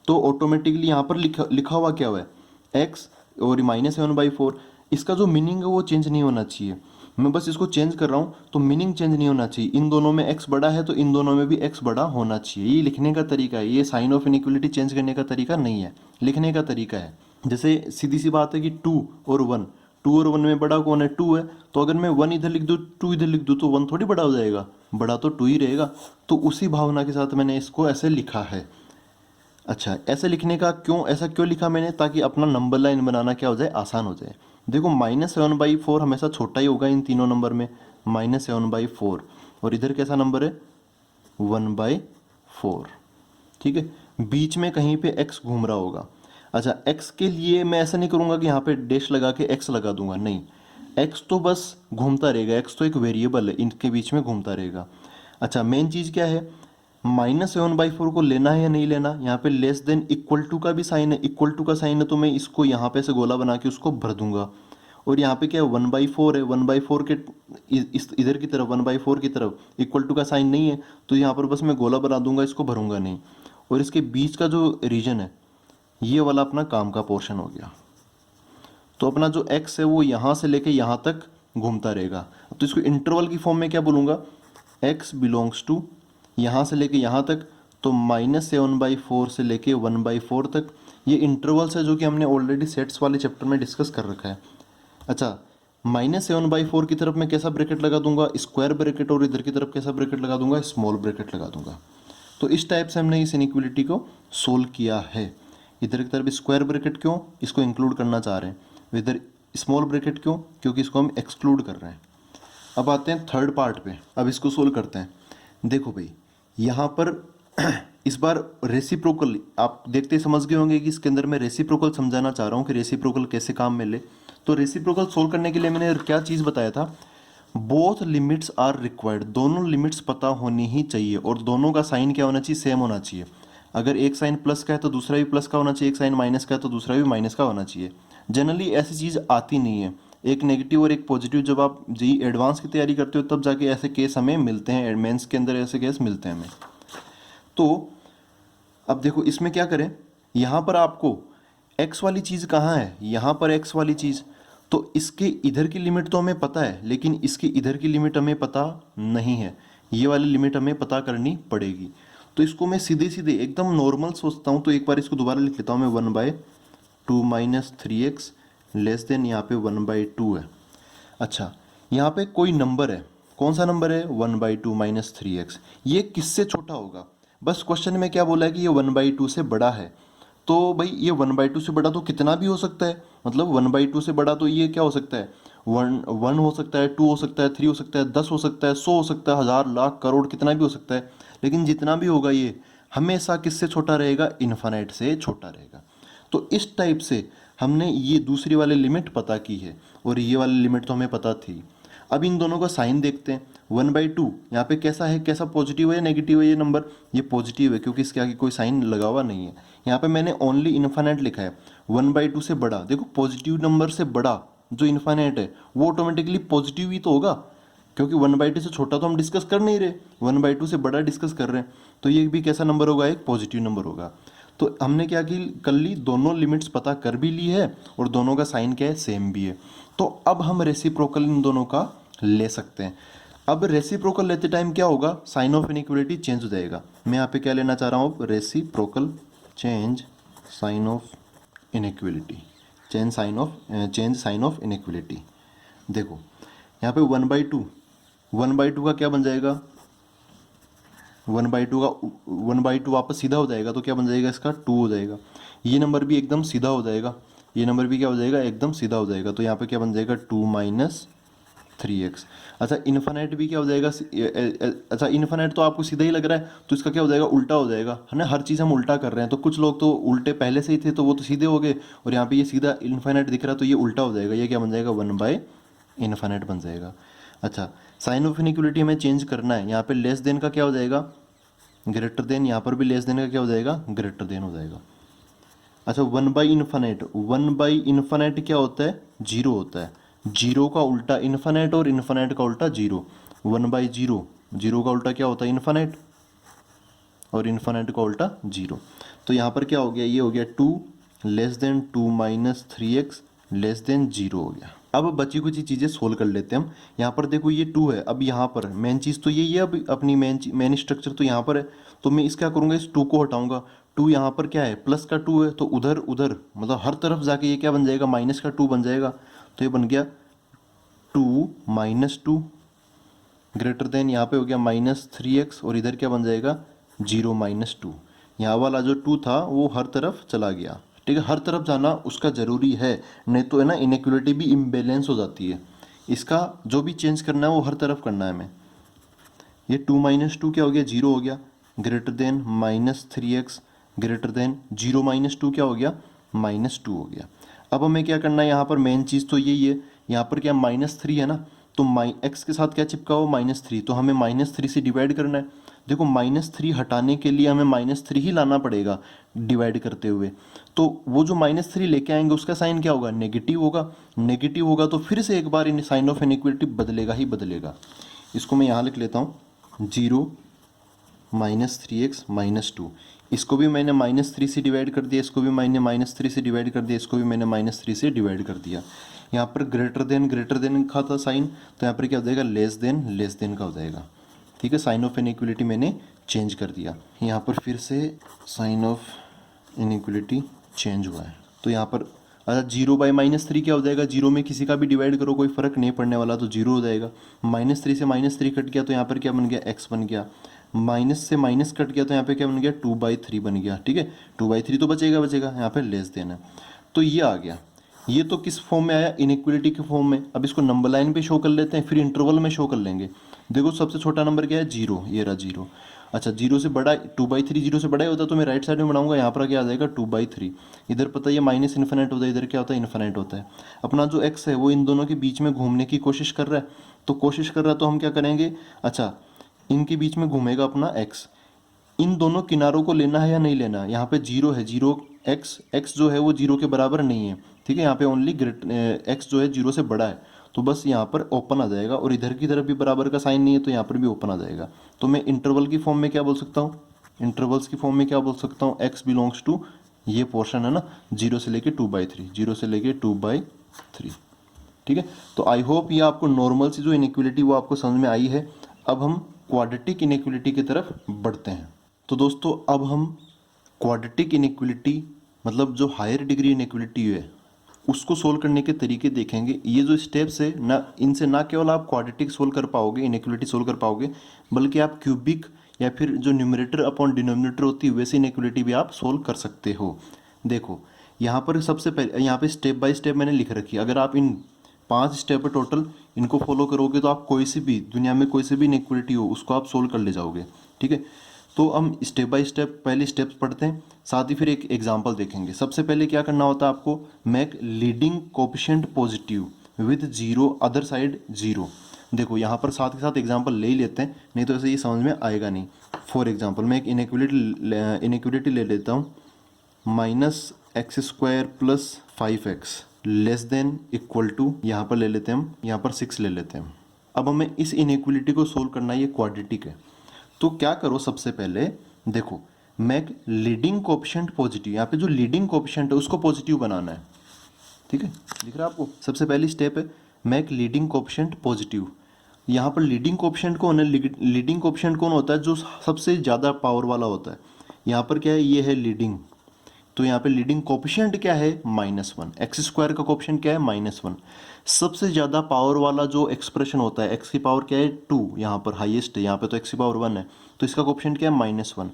[SPEAKER 1] तो ऑटोमेटिकली यहाँ पर लिखा हुआ क्या हुआ है, एक्स, और -7/4। इसका जो मीनिंग है वो चेंज नहीं होना चाहिए, मैं बस इसको चेंज कर रहा हूँ, तो मीनिंग चेंज नहीं होना चाहिए। इन दोनों में x बड़ा है तो इन दोनों में भी x बड़ा होना चाहिए, ये लिखने का तरीका है, ये साइन ऑफ इनइक्वलिटी चेंज करने का तरीका नहीं है, लिखने का तरीका है। जैसे सीधी सी बात है कि 2 और 1 में बड़ा कौन है, 2 है, तो अगर मैं 1 इधर लिख दूँ 2 इधर लिख दूँ तो 1 थोड़ी बड़ा हो जाएगा, बड़ा तो 2 ही रहेगा। तो उसी भावना के साथ मैंने इसको ऐसे लिखा है। अच्छा, ऐसे लिखने का ऐसा क्यों लिखा मैंने, ताकि अपना नंबर लाइन बनाना क्या हो जाए, आसान हो जाए। देखो -7/4 हमेशा छोटा ही होगा इन तीनों नंबर में, -7/4, और इधर कैसा नंबर है, 1/4, ठीक है। बीच में कहीं पे x घूम रहा होगा। अच्छा, x के लिए मैं ऐसा नहीं करूँगा कि यहाँ पे डैश लगा के x लगा दूंगा, नहीं, x तो बस घूमता रहेगा, x तो एक वेरिएबल है, इनके बीच में घूमता रहेगा। अच्छा, मेन चीज़ क्या है, -7/4 को लेना है या नहीं लेना, यहाँ पे लेस देन इक्वल टू का भी साइन है, इक्वल टू का साइन है, तो मैं इसको यहाँ पे से गोला बना के उसको भर दूंगा। और यहाँ पे क्या है, 1/4 है, 1/4 के इस इधर की तरफ, 1/4 की तरफ इक्वल टू का साइन नहीं है, तो यहाँ पर बस मैं गोला बना दूंगा, इसको भरूंगा नहीं। और इसके बीच का जो रीजन है, ये वाला अपना काम का पोर्शन हो गया। तो अपना जो x है वो यहाँ से लेके यहाँ तक घूमता रहेगा। अब तो इसको इंटरवल की फॉर्म में क्या बोलूँगा, x बिलोंग्स टू, यहाँ से लेके यहाँ तक, तो -7/4 से लेके 1/4 तक, ये इंटरवल्स है जो कि हमने ऑलरेडी सेट्स वाले चैप्टर में डिस्कस कर रखा है। अच्छा, -7/4 की तरफ मैं कैसा ब्रैकेट लगा दूंगा, स्क्वायर ब्रैकेट, और इधर की तरफ कैसा ब्रैकेट लगा दूंगा, स्मॉल ब्रैकेट लगा दूंगा। तो इस टाइप से हमने इस इनइक्वलिटी को सोल्व किया है। इधर की तरफ स्क्वायर ब्रैकेट क्यों, इसको इंक्लूड करना चाह रहे हैं, इधर स्मॉल ब्रैकेट क्यों, क्योंकि इसको हम एक्सक्लूड कर रहे हैं। अब आते हैं थर्ड पार्ट पे, अब इसको सोल्व करते हैं। देखो भाई, यहाँ पर इस बार रेसिप्रोकल आप देखते समझ गए होंगे कि इसके अंदर मैं रेसिप्रोकल समझाना चाह रहा हूँ कि रेसिप्रोकल कैसे काम में ले। तो रेसिप्रोकल सोल्व करने के लिए मैंने क्या चीज़ बताया था, बोथ लिमिट्स आर रिक्वायर्ड, दोनों लिमिट्स पता होनी ही चाहिए, और दोनों का साइन क्या होना चाहिए, सेम होना चाहिए। अगर एक साइन प्लस का है तो दूसरा भी प्लस का होना चाहिए, एक साइन माइनस का है तो दूसरा भी माइनस का होना चाहिए। जनरली ऐसी चीज़ आती नहीं है, एक नेगेटिव और एक पॉजिटिव, जब आप जी एडवांस की तैयारी करते हो तब जाके ऐसे केस हमें मिलते हैं, मेंस के अंदर ऐसे केस मिलते हैं हमें। तो अब देखो इसमें क्या करें, यहाँ पर आपको एक्स वाली चीज़ कहाँ है, यहाँ पर एक्स वाली चीज़। तो इसके इधर की लिमिट तो हमें पता है, लेकिन इसके इधर की लिमिट हमें पता नहीं है। ये वाली लिमिट हमें पता करनी पड़ेगी। तो इसको मैं सीधे सीधे एकदम नॉर्मल सोचता हूँ, तो एक बार इसको दोबारा लिख लेता हूँ मैं, 1/2 माइनस 3x लेस देन यहाँ पे 1/2 है। अच्छा, यहाँ पे कोई नंबर है, कौन सा नंबर है, 1/2 माइनस 3x। ये किससे छोटा होगा, बस क्वेश्चन में क्या बोला है कि ये 1/2 से बड़ा है। तो भाई ये 1/2 से बड़ा तो कितना भी हो सकता है, मतलब 1/2 से बड़ा तो ये क्या हो सकता है, 1 हो सकता है, 2 हो सकता है, 3 हो सकता है, 10 हो सकता है, 100 हो सकता है, हज़ार, लाख, करोड़, कितना भी हो सकता है। लेकिन जितना भी होगा ये हमेशा किससे छोटा रहेगा, इन्फानाइट से छोटा रहेगा। तो इस टाइप से हमने ये दूसरी वाली लिमिट पता की है, और ये वाली लिमिट तो हमें पता थी। अब इन दोनों का साइन देखते हैं। 1/2 यहाँ पे कैसा है, कैसा पॉजिटिव है या नेगेटिव है ये नंबर, ये पॉजिटिव है क्योंकि इसके आगे कोई साइन लगा हुआ नहीं है। यहाँ पे मैंने ओनली इन्फाइनाइट लिखा है, 1/2 से बड़ा। देखो पॉजिटिव नंबर से बड़ा जो इन्फाइनाइट है वो ऑटोमेटिकली पॉजिटिव ही तो होगा, क्योंकि 1/2 से छोटा तो हम डिस्कस कर नहीं रहे, 1/2 से बड़ा डिस्कस कर रहे हैं। तो ये भी कैसा नंबर होगा, एक पॉजिटिव नंबर होगा। तो हमने क्या की कर ली, दोनों लिमिट्स पता कर भी ली है और दोनों का साइन क्या है, सेम भी है। तो अब हम रेसिप्रोकल इन दोनों का ले सकते हैं। अब रेसिप्रोकल लेते टाइम क्या होगा, साइन ऑफ इनइक्वालिटी चेंज हो जाएगा। मैं यहाँ पे क्या लेना चाह रहा हूँ, reciprocal change sign of inequality, change sign of inequality. देखो यहाँ पे 1/2 का क्या बन जाएगा, 1/2 वापस सीधा हो जाएगा, तो क्या बन जाएगा इसका, 2 हो जाएगा। ये नंबर भी एकदम सीधा हो जाएगा, ये नंबर भी क्या हो जाएगा, एकदम सीधा हो जाएगा। तो यहाँ पे क्या बन जाएगा, 2 माइनस 3x। अच्छा इन्फानाइट भी क्या हो जाएगा, अच्छा इन्फानाइट तो आपको सीधा ही लग रहा है, तो इसका क्या हो जाएगा, उल्टा हो जाएगा, है ना। हर चीज़ हम उल्टा कर रहे हैं, तो कुछ लोग तो उल्टे पहले से ही थे तो वो तो सीधे हो गए, और यहाँ पे ये सीधा इन्फानाइट दिख रहा है तो ये उल्टा हो जाएगा। ये क्या बन जाएगा, 1/∞ बन जाएगा। अच्छा साइन ऑफ इनइक्वालिटी हमें चेंज करना है, यहाँ पे लेस देन का क्या हो जाएगा, ग्रेटर देन, यहाँ पर भी लेस देन का क्या हो जाएगा, ग्रेटर देन हो जाएगा। अच्छा 1/∞ क्या होता है, जीरो होता है। जीरो का उल्टा इन्फानाइट और इन्फानाइट का उल्टा जीरो। 1/0, जीरो का उल्टा क्या होता है, इन्फानाइट, और इन्फानाइट का उल्टा जीरो। तो यहाँ पर क्या हो गया, ये हो गया 2 less then 2 minus 3x less than 0 हो गया। अब बची कुछ चीज़ें सोल्व कर लेते हैं हम। यहाँ पर देखो ये 2 है, अब यहाँ पर मेन चीज़ तो यही है, अब अपनी मेन स्ट्रक्चर तो यहाँ पर है। तो मैं इस क्या करूँगा, इस 2 को हटाऊंगा। 2 यहाँ पर क्या है, प्लस का 2 है, तो उधर उधर मतलब हर तरफ जाके ये क्या बन जाएगा, माइनस का 2 बन जाएगा। तो ये बन गया 2 माइनस 2 ग्रेटर देन, यहाँ पे हो गया -3x, और इधर क्या बन जाएगा, 0 माइनस 2। यहाँ वाला जो 2 था वो हर तरफ चला गया। ठीक है, हर तरफ जाना उसका ज़रूरी है, नहीं तो है ना इनइक्वालिटी भी इम्बेलेंस हो जाती है। इसका जो भी चेंज करना है वो हर तरफ करना है हमें। ये 2 माइनस 2 क्या हो गया, 0 हो गया, greater than -3x greater than 0 minus 2 क्या हो गया, -2 हो गया। अब हमें क्या करना है, यहाँ पर मेन चीज़ तो यही है, यहाँ पर क्या -3 है ना, तो x के साथ क्या चिपका हो, -3, तो हमें -3 से डिवाइड करना है। देखो -3 हटाने के लिए हमें -3 ही लाना पड़ेगा डिवाइड करते हुए। तो वो जो -3 लेके आएंगे उसका साइन क्या होगा, नेगेटिव होगा। नेगेटिव होगा तो फिर से एक बार इन साइन ऑफ इनइक्वालिटी बदलेगा ही बदलेगा। इसको मैं यहाँ लिख लेता हूँ, 0 -3x -2। इसको भी मैंने -3 से डिवाइड कर दिया, इसको भी मैंने -3 से डिवाइड कर दिया, इसको भी मैंने -3 से डिवाइड कर दिया। यहाँ पर ग्रेटर देन का था साइन, तो यहाँ पर क्या हो जाएगा, लेस देन का हो जाएगा। ठीक है, साइन ऑफ इनइक्वालिटी मैंने चेंज कर दिया। यहाँ पर फिर से साइन ऑफ इनइक्वालिटी चेंज हुआ है। तो यहाँ पर अच्छा 0/-3 क्या हो जाएगा, 0 में किसी का भी डिवाइड करो कोई फ़र्क नहीं पड़ने वाला, तो 0 हो जाएगा। -3 से -3 कट गया तो यहाँ पर क्या बन गया, x बन गया। माइनस से माइनस कट गया तो यहाँ पे क्या बन गया, 2/3 बन गया। ठीक है, 2/3 तो बचेगा, यहाँ पे लेस देन है। तो ये आ गया। ये तो किस फॉर्म में आया, इनइक्वालिटी के फॉर्म में। अब इसको नंबर लाइन पे शो कर लेते हैं, फिर इंटरवल में शो कर लेंगे। देखो सबसे छोटा नंबर क्या है, 0, ये रहा 0। अच्छा 0 से बड़ा 2/3, 0 से बड़ा ही होता है तो मैं राइट साइड में बनाऊंगा, यहाँ पर क्या आ जाएगा 2/3। इधर पता है माइनस इन्फिनिट होता है, इधर क्या होता है, इन्फिनिट होता है। अपना जो x है वो इन दोनों के बीच में घूमने की कोशिश कर रहा है, तो कोशिश कर रहा है तो हम क्या करेंगे, अच्छा इनके बीच में घूमेगा अपना x। इन दोनों किनारों को लेना है या नहीं लेना, यहाँ पे 0 है, 0 x जो है वो 0 के बराबर नहीं है। ठीक है, यहाँ पे ओनली x जो है 0 से बड़ा है, तो बस यहाँ पर ओपन आ जाएगा, और इधर की तरफ भी बराबर का साइन नहीं है तो यहाँ पर भी ओपन आ जाएगा। तो मैं इंटरवल की फॉर्म में क्या बोल सकता हूँ, इंटरवल्स की फॉर्म में क्या बोल सकता हूँ, x बिलोंग्स टू ये पोर्शन है ना 0 से लेके 2/3, 0 से लेके 2/3। ठीक है, तो आई होप ये आपको नॉर्मल सी जो इनइक्वलिटी वो आपको समझ में आई है। अब हम क्वाड्रेटिक इनइक्वलिटी की तरफ बढ़ते हैं। तो दोस्तों अब हम क्वाड्रेटिक इनइक्वलिटी मतलब जो हायर डिग्री इनइक्वलिटी है उसको सोल्व करने के तरीके देखेंगे। ये जो स्टेप्स है ना, इनसे ना केवल आप क्वाड्रेटिक सोल्व कर पाओगे, इनइक्वलिटी सोल्व कर पाओगे, बल्कि आप क्यूबिक या फिर जो न्यूमरेटर अपॉन डिनोमिनेटर होती है वैसी इनइक्वलिटी भी आप सोल्व कर सकते हो। देखो यहाँ पर सबसे पहले यहाँ पे स्टेप बाय स्टेप मैंने लिख रखी है। अगर आप इन 5 स्टेप है टोटल, इनको फॉलो करोगे तो आप कोई सी भी दुनिया में कोई सी भी इनइक्वलिटी हो उसको आप सोल्व कर ले जाओगे। ठीक है, तो हम स्टेप बाय स्टेप पहले स्टेप्स पढ़ते हैं, साथ ही फिर एक एग्जांपल देखेंगे। सबसे पहले क्या करना होता है आपको, make leading coefficient positive with zero other side zero. देखो यहाँ पर साथ के साथ एग्जांपल ले ही लेते हैं, नहीं तो ऐसे ये समझ में आएगा नहीं। फॉर एग्जांपल मैं एक इनइक्वलिटी ले लेता हूँ, -x² + 5x less than equal to, यहाँ पर ले लेते हैं हम, यहाँ पर 6 ले लेते हैं। अब हमें इस इनइक्वलिटी को सोल्व करना है, ये क्वाड्रेटिक है। तो क्या करो, सबसे पहले देखो मेक लीडिंग कोएफिशिएंट पॉजिटिव, यहाँ पे जो लीडिंग कोएफिशिएंट है उसको पॉजिटिव बनाना है। ठीक है, दिख रहा है आपको, सबसे पहली स्टेप है मेक लीडिंग कोएफिशिएंट पॉजिटिव। यहाँ पर लीडिंग कोएफिशिएंट कौन है, लीडिंग कोएफिशिएंट कौन होता है, जो सबसे ज़्यादा पावर वाला होता है। यहाँ पर क्या है, ये है लीडिंग, तो यहाँ पे लीडिंग कोएफिशिएंट क्या है, -1। x² का कोएफिशिएंट क्या है, -1। सबसे ज़्यादा पावर वाला जो एक्सप्रेशन होता है, x की पावर क्या है 2, यहाँ पर हाईएस्ट है, यहाँ पे तो x की पावर 1 है, तो इसका कोएफिशिएंट क्या है, -1।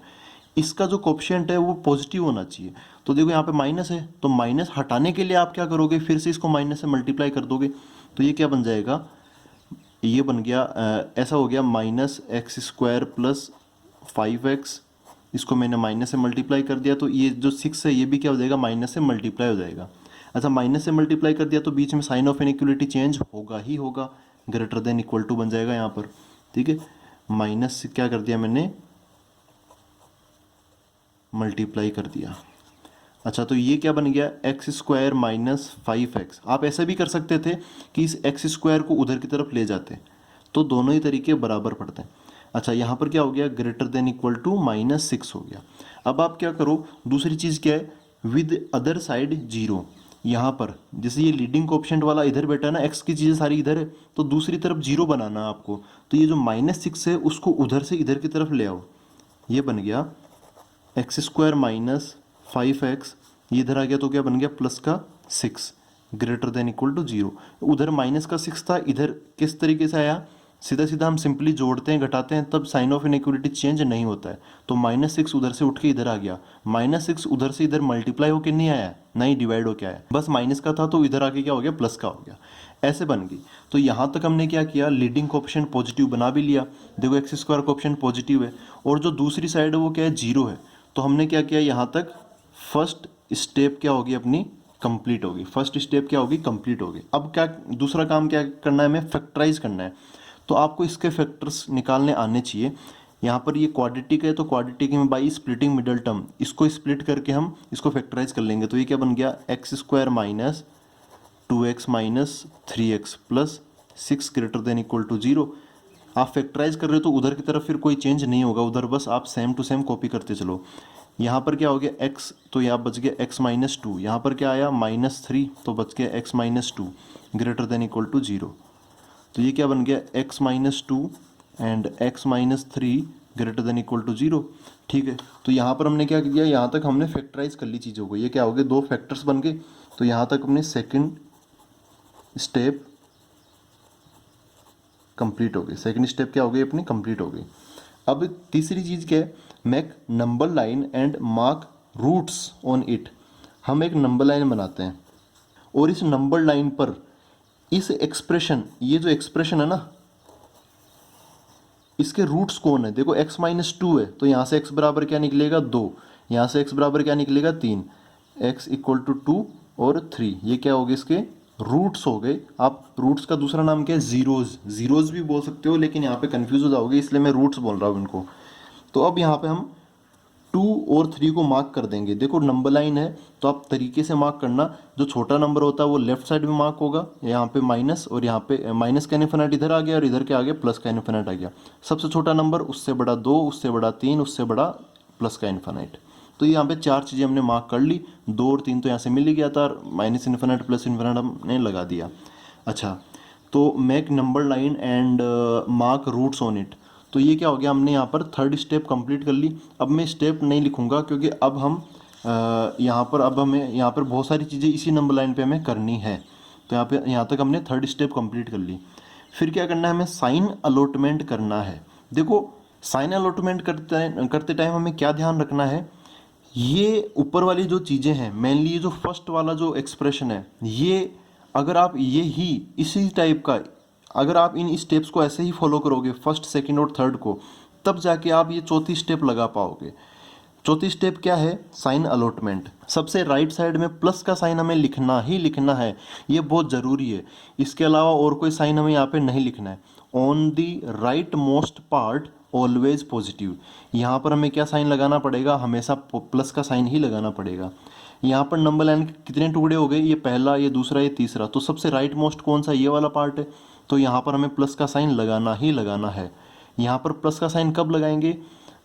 [SPEAKER 1] इसका जो कोएफिशिएंट है वो पॉजिटिव होना चाहिए। तो देखो यहाँ पे माइनस है, तो माइनस हटाने के लिए आप क्या करोगे, फिर से इसको माइनस से मल्टीप्लाई कर दोगे। तो ये क्या बन जाएगा, ये बन गया ऐसा हो गया -x² + 5x, इसको मैंने माइनस से मल्टीप्लाई कर दिया, तो ये जो 6 है ये भी क्या हो जाएगा, माइनस से मल्टीप्लाई हो जाएगा। अच्छा, माइनस से मल्टीप्लाई कर दिया तो बीच में साइन ऑफ इनइक्वलिटी चेंज होगा ही होगा, ग्रेटर देन इक्वल टू बन जाएगा यहाँ पर। ठीक है, माइनस से क्या कर दिया मैंने, मल्टीप्लाई कर दिया। अच्छा, तो ये क्या बन गया, x² - 5x। आप ऐसा भी कर सकते थे कि इस x² को उधर की तरफ ले जाते, तो दोनों ही तरीके बराबर पड़ते हैं। अच्छा, यहाँ पर क्या हो गया, ग्रेटर देन इक्वल टू -6 हो गया। अब आप क्या करो, दूसरी चीज़ क्या है, विद अदर साइड जीरो। यहाँ पर जैसे ये लीडिंग कोएफिशिएंट वाला इधर बैठा है ना, x की चीज़ें सारी इधर है, तो दूसरी तरफ जीरो बनाना है आपको। तो ये जो -6 है उसको उधर से इधर की तरफ ले आओ, ये बन गया x² - 5x, ये इधर आ गया तो क्या बन गया, +6 ग्रेटर देन इक्वल टू 0। उधर -6 था, इधर किस तरीके से आया, सीधा सीधा हम सिंपली जोड़ते हैं घटाते हैं तब साइन ऑफ इनइक्वलिटी चेंज नहीं होता है। तो -6 उधर से उठ के इधर आ गया, -6 उधर से इधर मल्टीप्लाई होकर नहीं आया, नहीं डिवाइड होकर आया, बस माइनस का था तो इधर आके क्या हो गया, प्लस का हो गया, ऐसे बन गई। तो यहाँ तक हमने क्या किया, लीडिंग कोएफिशिएंट पॉजिटिव बना भी लिया। देखो x² कोएफिशिएंट पॉजिटिव है और जो दूसरी साइड है वो क्या है, 0 है। तो हमने क्या किया, यहाँ तक फर्स्ट स्टेप क्या होगी अपनी, कंप्लीट होगी। फर्स्ट स्टेप क्या होगी, कंप्लीट होगी। अब क्या दूसरा काम क्या करना है, हमें फैक्टराइज करना है। तो आपको इसके फैक्टर्स निकालने आने चाहिए। यहाँ पर ये क्वाड्रेटिक है, तो क्वाड्रेटिक में बाई स्प्लिटिंग मिडल टर्म, इसको स्प्लिट करके हम इसको फैक्टराइज कर लेंगे। तो ये क्या बन गया, x² - 2x - 3x + 6 greater than equal to 0। आप फैक्टराइज कर रहे हो तो उधर की तरफ फिर कोई चेंज नहीं होगा, उधर बस आप सेम टू सेम कॉपी करते चलो। यहाँ पर क्या हो गया, x, तो यहाँ बच गया x - 2, यहाँ पर क्या आया -3, तो बच गया x - 2 greater than equal to 0। तो ये क्या बन गया, x - 2 and x - 3 greater than equal to 0। ठीक है, तो यहाँ पर हमने क्या किया, यहाँ तक हमने फैक्टराइज कर ली चीज़ों को। ये क्या हो गए, 2 फैक्टर्स बन गए। तो यहाँ तक हमने सेकंड स्टेप कंप्लीट हो गई, सेकंड स्टेप क्या हो गई अपनी, कंप्लीट हो गई। अब तीसरी चीज़ क्या है, make number line and mark roots on it. हम एक नंबर लाइन बनाते हैं और इस नंबर लाइन पर इस एक्सप्रेशन, ये जो एक्सप्रेशन है ना, इसके रूट्स कौन है। देखो x - 2 है, तो यहाँ से x बराबर क्या निकलेगा, 2, यहाँ से x बराबर क्या निकलेगा, 3, x इक्वल टू 2 और 3, ये क्या हो गए, इसके रूट्स हो गए। आप रूट्स का दूसरा नाम क्या है, जीरोज, जीरोज भी बोल सकते हो, लेकिन यहाँ पे कंफ्यूज हो जाओगे इसलिए मैं रूट्स बोल रहा हूँ इनको। तो अब यहाँ पे हम 2 और 3 को मार्क कर देंगे। देखो नंबर लाइन है तो आप तरीके से मार्क करना, जो छोटा नंबर होता है वो लेफ्ट साइड में मार्क होगा, यहाँ पे माइनस, और यहाँ पे माइनस का इन्फिनिट इधर आ गया और इधर के आगे प्लस का इन्फिनिट आ गया। सबसे छोटा नंबर, उससे बड़ा 2, उससे बड़ा 3, उससे बड़ा प्लस का इन्फिनिट। तो यहाँ पे 4 चीज़ें हमने मार्क कर ली, 2 और 3 तो यहाँ से मिल ही गया था, माइनस इन्फिनिट प्लस इन्फिनिट हमने लगा दिया। अच्छा, तो make number line and mark roots on it. तो ये क्या हो गया, हमने यहाँ पर थर्ड स्टेप कंप्लीट कर ली। अब मैं स्टेप नहीं लिखूंगा क्योंकि अब हम यहाँ पर अब हमें यहाँ पर बहुत सारी चीज़ें इसी नंबर लाइन पे हमें करनी है। तो यहाँ तक हमने थर्ड स्टेप कंप्लीट कर ली। फिर क्या करना है, हमें साइन अलॉटमेंट करना है। देखो, साइन अलॉटमेंट करते टाइम हमें क्या ध्यान रखना है, ये ऊपर वाली जो चीज़ें हैं, मेनली ये जो फर्स्ट वाला जो एक्सप्रेशन है, ये अगर आप ये ही इसी टाइप का, अगर आप इन स्टेप्स को ऐसे ही फॉलो करोगे फर्स्ट सेकंड और थर्ड को, तब जाके आप ये चौथी स्टेप लगा पाओगे। चौथी स्टेप क्या है, साइन अलॉटमेंट। सबसे राइट साइड में प्लस का साइन हमें लिखना ही लिखना है, ये बहुत ज़रूरी है। इसके अलावा और कोई साइन हमें यहाँ पे नहीं लिखना है। On the right most part always positive, यहाँ पर हमें क्या साइन लगाना पड़ेगा, हमेशा प्लस का साइन ही लगाना पड़ेगा। यहाँ पर नंबर लाइन के कितने टुकड़े हो गए, ये पहला, ये दूसरा, ये तीसरा, तो सबसे राइट मोस्ट कौन सा, ये वाला पार्ट है। तो यहाँ पर हमें प्लस का साइन लगाना ही लगाना है। यहाँ पर प्लस का साइन कब लगाएंगे,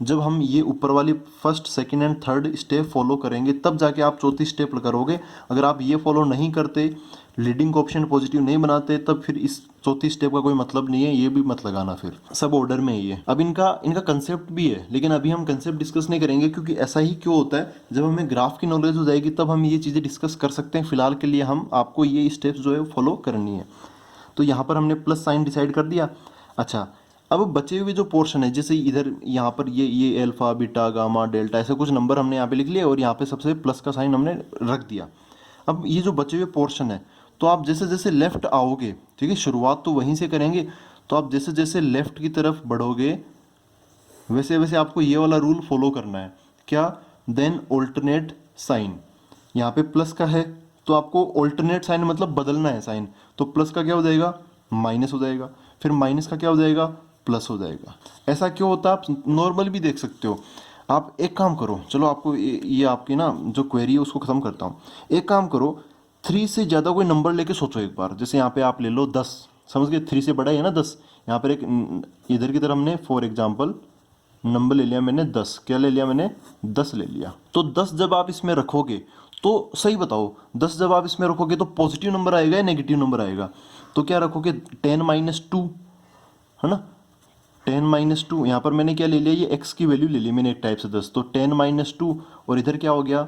[SPEAKER 1] जब हम ये ऊपर वाली first second and third step follow करेंगे, तब जाके आप चौथी स्टेप करोगे। अगर आप ये फॉलो नहीं करते, लीडिंग ऑप्शन पॉजिटिव नहीं बनाते, तब फिर इस चौथी स्टेप का कोई मतलब नहीं है, ये भी मत लगाना। फिर सब ऑर्डर में ही है। अब इनका कंसेप्ट भी है, लेकिन अभी हम कंसेप्ट डिस्कस नहीं करेंगे, क्योंकि ऐसा ही क्यों होता है, जब हमें ग्राफ की नॉलेज हो जाएगी तब हम ये चीज़ें डिस्कस कर सकते हैं। फिलहाल के लिए हम आपको ये स्टेप्स जो है फॉलो करनी है। तो यहाँ पर हमने प्लस साइन डिसाइड कर दिया। अच्छा, अब बचे हुए जो पोर्शन है, जैसे इधर यहाँ पर ये अल्फा बीटा गामा डेल्टा ऐसे कुछ नंबर हमने यहाँ पे लिख लिए और यहाँ पे सबसे प्लस का साइन हमने रख दिया। अब ये जो बचे हुए पोर्शन है, तो आप जैसे जैसे लेफ्ट आओगे, ठीक है, शुरुआत तो वहीं से करेंगे, तो आप जैसे जैसे लेफ्ट की तरफ बढ़ोगे वैसे वैसे आपको ये वाला रूल फॉलो करना है। क्या, देन ऑल्टरनेट साइन। यहाँ पे प्लस का है तो आपको ऑल्टरनेट साइन मतलब बदलना है साइन। तो प्लस का क्या हो जाएगा, माइनस हो जाएगा, फिर माइनस का क्या हो जाएगा, प्लस हो जाएगा। ऐसा क्यों होता है, आप नॉर्मल भी देख सकते हो। आप एक काम करो, चलो आपको ये आपकी ना जो क्वेरी है उसको ख़त्म करता हूँ। एक काम करो, 3 से ज़्यादा कोई नंबर लेके सोचो एक बार। जैसे यहाँ पे आप ले लो 10, समझ गए, 3 से बड़ा है ना 10। यहाँ पर एक इधर की तरफ हमने फॉर एग्जाम्पल नंबर ले लिया मैंने 10। क्या ले लिया मैंने, 10 ले लिया। तो 10 जब आप इसमें रखोगे तो सही बताओ, 10 जब आप इसमें रखोगे तो पॉजिटिव नंबर आएगा या नेगेटिव नंबर आएगा। तो क्या रखोगे, 10-2 है ना, 10-2। यहाँ पर मैंने क्या ले लिया, ये x की वैल्यू ले ली मैंने एक टाइप से 10। तो 10-2 और इधर क्या हो गया,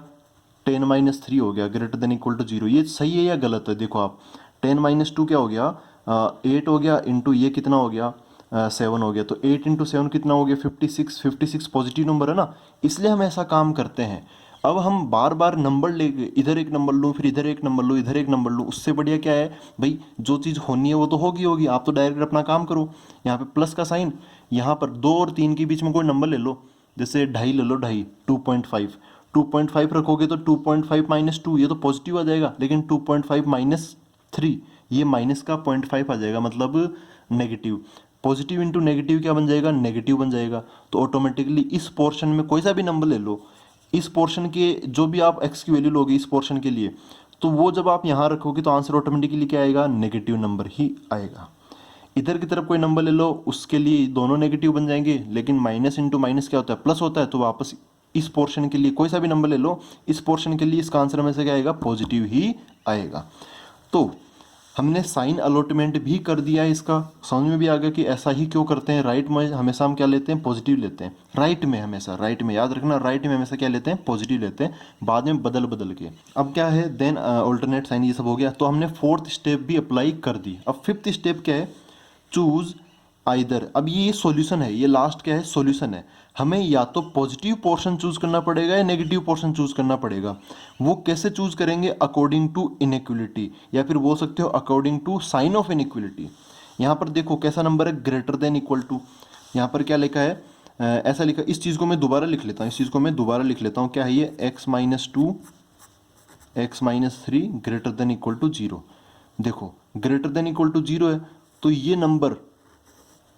[SPEAKER 1] 10-3 हो गया, ग्रेटर देन इक्वल टू 0। ये सही है या गलत है, देखो आप, 10-2 क्या हो गया, 8 हो गया, इंटू ये कितना हो गया, 7 हो गया। तो 8 इंटू 7 कितना हो गया, 56। 56 पॉजिटिव नंबर है ना, इसलिए हम ऐसा काम करते हैं। अब हम बार बार नंबर ले, इधर एक नंबर लूँ, फिर इधर एक नंबर लूँ, इधर एक नंबर लूँ, उससे बढ़िया क्या है भाई, जो चीज़ होनी है वो तो होगी होगी। आप तो डायरेक्ट अपना काम करो। यहाँ पे प्लस का साइन, यहाँ पर 2 और 3 के बीच में कोई नंबर ले लो, जैसे 2.5 ले लो, 2.5, 2.5। 2.5 रखोगे तो 2.5 माइनस 2, ये तो पॉजिटिव आ जाएगा, लेकिन 2.5 माइनस 3, ये माइनस का 0.5 आ जाएगा, मतलब नेगेटिव। पॉजिटिव इंटू नेगेटिव क्या बन जाएगा, नेगेटिव बन जाएगा। तो ऑटोमेटिकली इस पोर्शन में कोई सा भी नंबर ले लो, इस पोर्शन के जो भी आप x की वैल्यू लोगे इस पोर्शन के लिए, तो वो जब आप यहाँ रखोगे तो आंसर ऑटोमेटिकली क्या आएगा, नेगेटिव नंबर ही आएगा। इधर की तरफ कोई नंबर ले लो, उसके लिए दोनों नेगेटिव बन जाएंगे, लेकिन माइनस इंटू माइनस क्या होता है, प्लस होता है। तो वापस इस पोर्शन के लिए कोई सा भी नंबर ले लो, इस पोर्शन के लिए इसका आंसर में से क्या आएगा, पॉजिटिव ही आएगा। तो हमने साइन अलॉटमेंट भी कर दिया है, इसका समझ में भी आ गया कि ऐसा ही क्यों करते हैं। राइट में हमेशा हम क्या लेते हैं, पॉजिटिव लेते हैं। राइट में हमेशा, राइट में याद रखना, राइट में हमेशा क्या लेते हैं, पॉजिटिव लेते हैं, बाद में बदल बदल के। अब क्या है, देन ऑल्टरनेट साइन, ये सब हो गया। तो हमने फोर्थ स्टेप भी अप्लाई कर दी। अब फिफ्थ स्टेप क्या है, चूज आइदर। अब ये सॉल्यूशन है, ये लास्ट क्या है, सॉल्यूशन है। हमें या तो पॉजिटिव पोर्शन चूज करना पड़ेगा या नेगेटिव पोर्शन चूज करना पड़ेगा। वो कैसे चूज करेंगे, अकॉर्डिंग टू इनइक्वलिटी, या फिर बोल सकते हो according to sign of inequality. यहाँ पर देखो कैसा नंबर है, ग्रेटर देन इक्वल टू। यहाँ पर क्या लिखा है, ऐसा लिखा, इस चीज़ को मैं दोबारा लिख लेता हूँ, इस चीज़ को मैं दोबारा लिख लेता हूँ। क्या है ये, x-2 x-3 greater than equal to 0। देखो ग्रेटर देन इक्वल टू 0 है, तो ये नंबर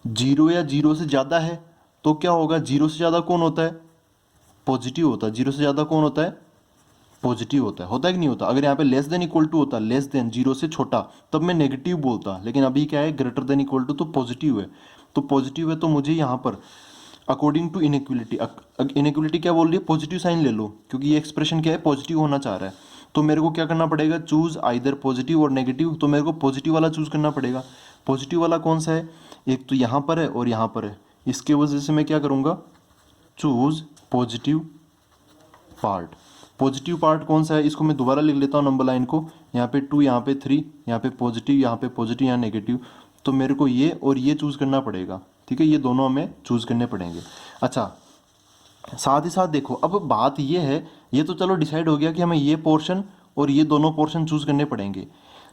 [SPEAKER 1] 0 या 0 से ज़्यादा है, तो क्या होगा, 0 से ज़्यादा कौन होता है, पॉजिटिव होता है। 0 से ज़्यादा कौन होता है, पॉजिटिव होता है कि नहीं होता। अगर यहाँ पे लेस देन इक्वल टू होता, लेस देन 0 से छोटा, तब मैं नेगेटिव बोलता, लेकिन अभी क्या है, ग्रेटर देन इक्वल टू, तो पॉजिटिव है। तो पॉजिटिव है तो मुझे यहाँ पर अकॉर्डिंग टू इनइक्वलिटी। इनइक्वलिटी क्या बोल रही है, पॉजिटिव साइन ले लो, क्योंकि ये एक्सप्रेशन क्या है, पॉजिटिव होना चाह रहा है। तो मेरे को क्या करना पड़ेगा, चूज आइदर पॉजिटिव और नेगेटिव। तो मेरे को पॉजिटिव वाला चूज करना पड़ेगा। पॉजिटिव वाला कौन सा है, एक तो यहाँ पर है और यहाँ पर है, इसके वजह से मैं क्या करूँगा, choose positive part. Positive part कौन सा है, इसको मैं दोबारा लिख लेता हूँ नंबर लाइन को, यहाँ पे 2, यहाँ पे 3, यहाँ पे पॉजिटिव, यहाँ नेगेटिव। तो मेरे को ये और ये चूज़ करना पड़ेगा, ठीक है, ये दोनों हमें चूज़ करने पड़ेंगे। अच्छा, साथ ही साथ देखो, अब बात ये है, ये तो चलो डिसाइड हो गया कि हमें ये पोर्शन और ये दोनों पोर्शन चूज़ करने पड़ेंगे।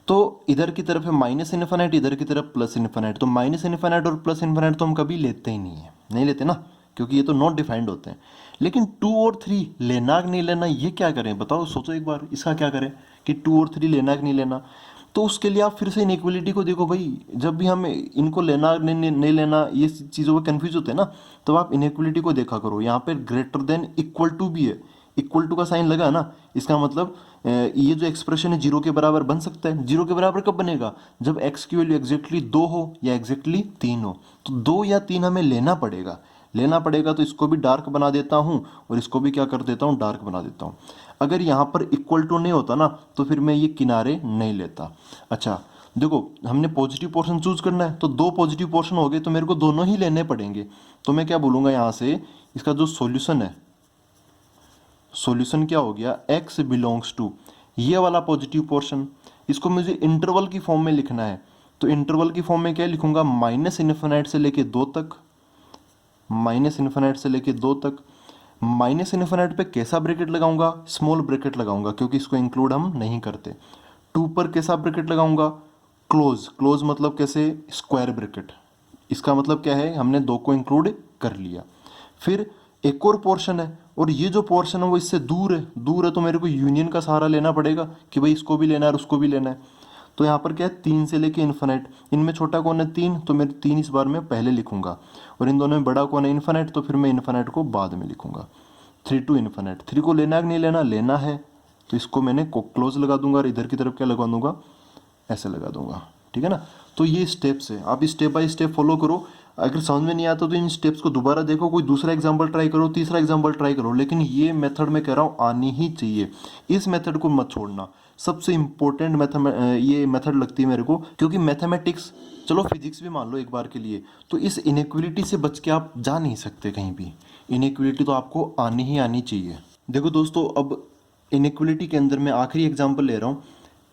[SPEAKER 1] तो इधर की तरफ है माइनस इन्फिनिट, इधर की तरफ प्लस इन्फिनिट। तो माइनस इन्फिनिट और प्लस इन्फिनिट तो हम कभी लेते ही नहीं है, नहीं लेते ना, क्योंकि ये तो नॉट डिफाइंड होते हैं। लेकिन 2 और 3 लेना कि नहीं लेना, ये क्या करें बताओ, सोचो एक बार, इसका क्या करें कि 2 और 3 लेना कि नहीं लेना। तो उसके लिए आप फिर से इनइक्वलिटी को देखो भाई, जब भी हम इनको लेना नहीं लेना ये चीज़ों में कन्फ्यूज होते हैं ना, तो आप इनइक्वलिटी को देखा करो। यहाँ पे ग्रेटर देन इक्वल टू भी है, इक्वल टू का साइन लगा है ना, इसका मतलब ये जो एक्सप्रेशन है 0 के बराबर बन सकता है। 0 के बराबर कब बनेगा, जब x की वैल्यू एग्जैक्टली 2 हो या एग्जैक्टली 3 हो। तो 2 या 3 हमें लेना पड़ेगा। तो इसको भी डार्क बना देता हूँ और इसको भी क्या कर देता हूँ, डार्क बना देता हूँ। अगर यहाँ पर इक्वल टू नहीं होता ना, तो फिर मैं ये किनारे नहीं लेता। अच्छा देखो, हमने पॉजिटिव पोर्शन चूज करना है, तो 2 पॉजिटिव पोर्शन हो गए, तो मेरे को दोनों ही लेने पड़ेंगे। तो मैं क्या बोलूँगा यहाँ से, इसका जो सॉल्यूशन है, सॉल्यूशन क्या हो गया, x बिलोंग्स टू ये वाला पॉजिटिव पोर्शन। इसको मुझे इंटरवल की फॉर्म में लिखना है। तो इंटरवल की फॉर्म में क्या लिखूंगा, माइनस इन्फिनिट से लेके 2 तक, माइनस इन्फिनिट से लेके 2 तक। माइनस इन्फिनिट पे कैसा ब्रैकेट लगाऊंगा, स्मॉल ब्रैकेट लगाऊंगा, क्योंकि इसको इंक्लूड हम नहीं करते। 2 पर कैसा ब्रैकेट लगाऊंगा, क्लोज। क्लोज मतलब कैसे, स्क्वायर ब्रैकेट। इसका मतलब क्या है, हमने 2 को इंक्लूड कर लिया। फिर एक और पोर्शन है, और ये जो पोर्शन है वो इससे दूर है, तो मेरे को यूनियन का सहारा लेना पड़ेगा कि भाई इसको भी लेना है और उसको भी लेना है। तो यहाँ पर क्या है, 3 से लेके इन्फिनिट, इनमें छोटा कौन है 3, तो मैं 3 इस बार में पहले लिखूंगा, और इन दोनों में बड़ा कौन है इन्फिनिट, तो फिर मैं इन्फिनिट को बाद में लिखूंगा। 3 टू इन्फिनिट, 3 को लेना है कि नहीं लेना, लेना है, तो इसको मैंने क्लोज लगा दूंगा, और इधर की तरफ क्या लगा दूंगा, ऐसे लगा दूंगा, ठीक है ना। तो ये स्टेप्स है, आप स्टेप बाय स्टेप फॉलो करो। अगर समझ में नहीं आता तो इन स्टेप्स को दोबारा देखो, कोई दूसरा एग्जाम्पल ट्राई करो, तीसरा एग्जाम्पल ट्राई करो, लेकिन ये मेथड मैं कह रहा हूँ आनी ही चाहिए। इस मेथड को मत छोड़ना, सबसे इंपॉर्टेंट ये मेथड लगती है मेरे को, क्योंकि मैथमेटिक्स, चलो फिजिक्स भी मान लो एक बार के लिए, तो इस इनइक्वलिटी से बच के आप जा नहीं सकते कहीं भी। इनइक्वलिटी तो आपको आनी चाहिए। देखो दोस्तों, अब इनइक्वलिटी के अंदर मैं आखिरी एग्जाम्पल ले रहा हूँ।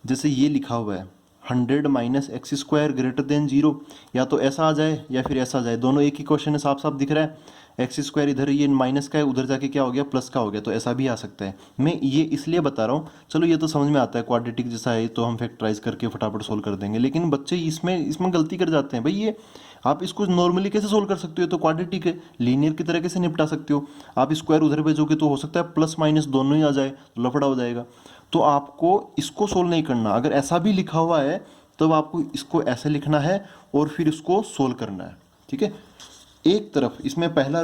[SPEAKER 1] जैसे ये लिखा हुआ है 100 minus x square greater than 0, या तो ऐसा आ जाए या फिर ऐसा आ जाए, दोनों एक ही क्वेश्चन है, साफ साफ दिख रहा है। एक्स स्क्वायर इधर ये माइनस का है, उधर जाके क्या हो गया, प्लस का हो गया, तो ऐसा भी आ सकता है। मैं ये इसलिए बता रहा हूँ, चलो ये तो समझ में आता है, क्वाड्रेटिक जैसा है तो हम फैक्टराइज करके फटाफट सोल्व कर देंगे, लेकिन बच्चे इसमें गलती कर जाते हैं। भाई ये आप इसको नॉर्मली कैसे सोल्व कर सकते हो, तो क्वाड्रेटिक है, लीनियर की तरह कैसे निपटा सकते हो। आप स्क्वायर उधर भेजोगे तो हो सकता है प्लस माइनस दोनों ही आ जाए, तो लफड़ा हो जाएगा। तो आपको इसको सोल्व नहीं करना, अगर ऐसा भी लिखा हुआ है तब आपको इसको ऐसे लिखना है और फिर इसको सोल्व करना है, ठीक है। एक तरफ इसमें पहला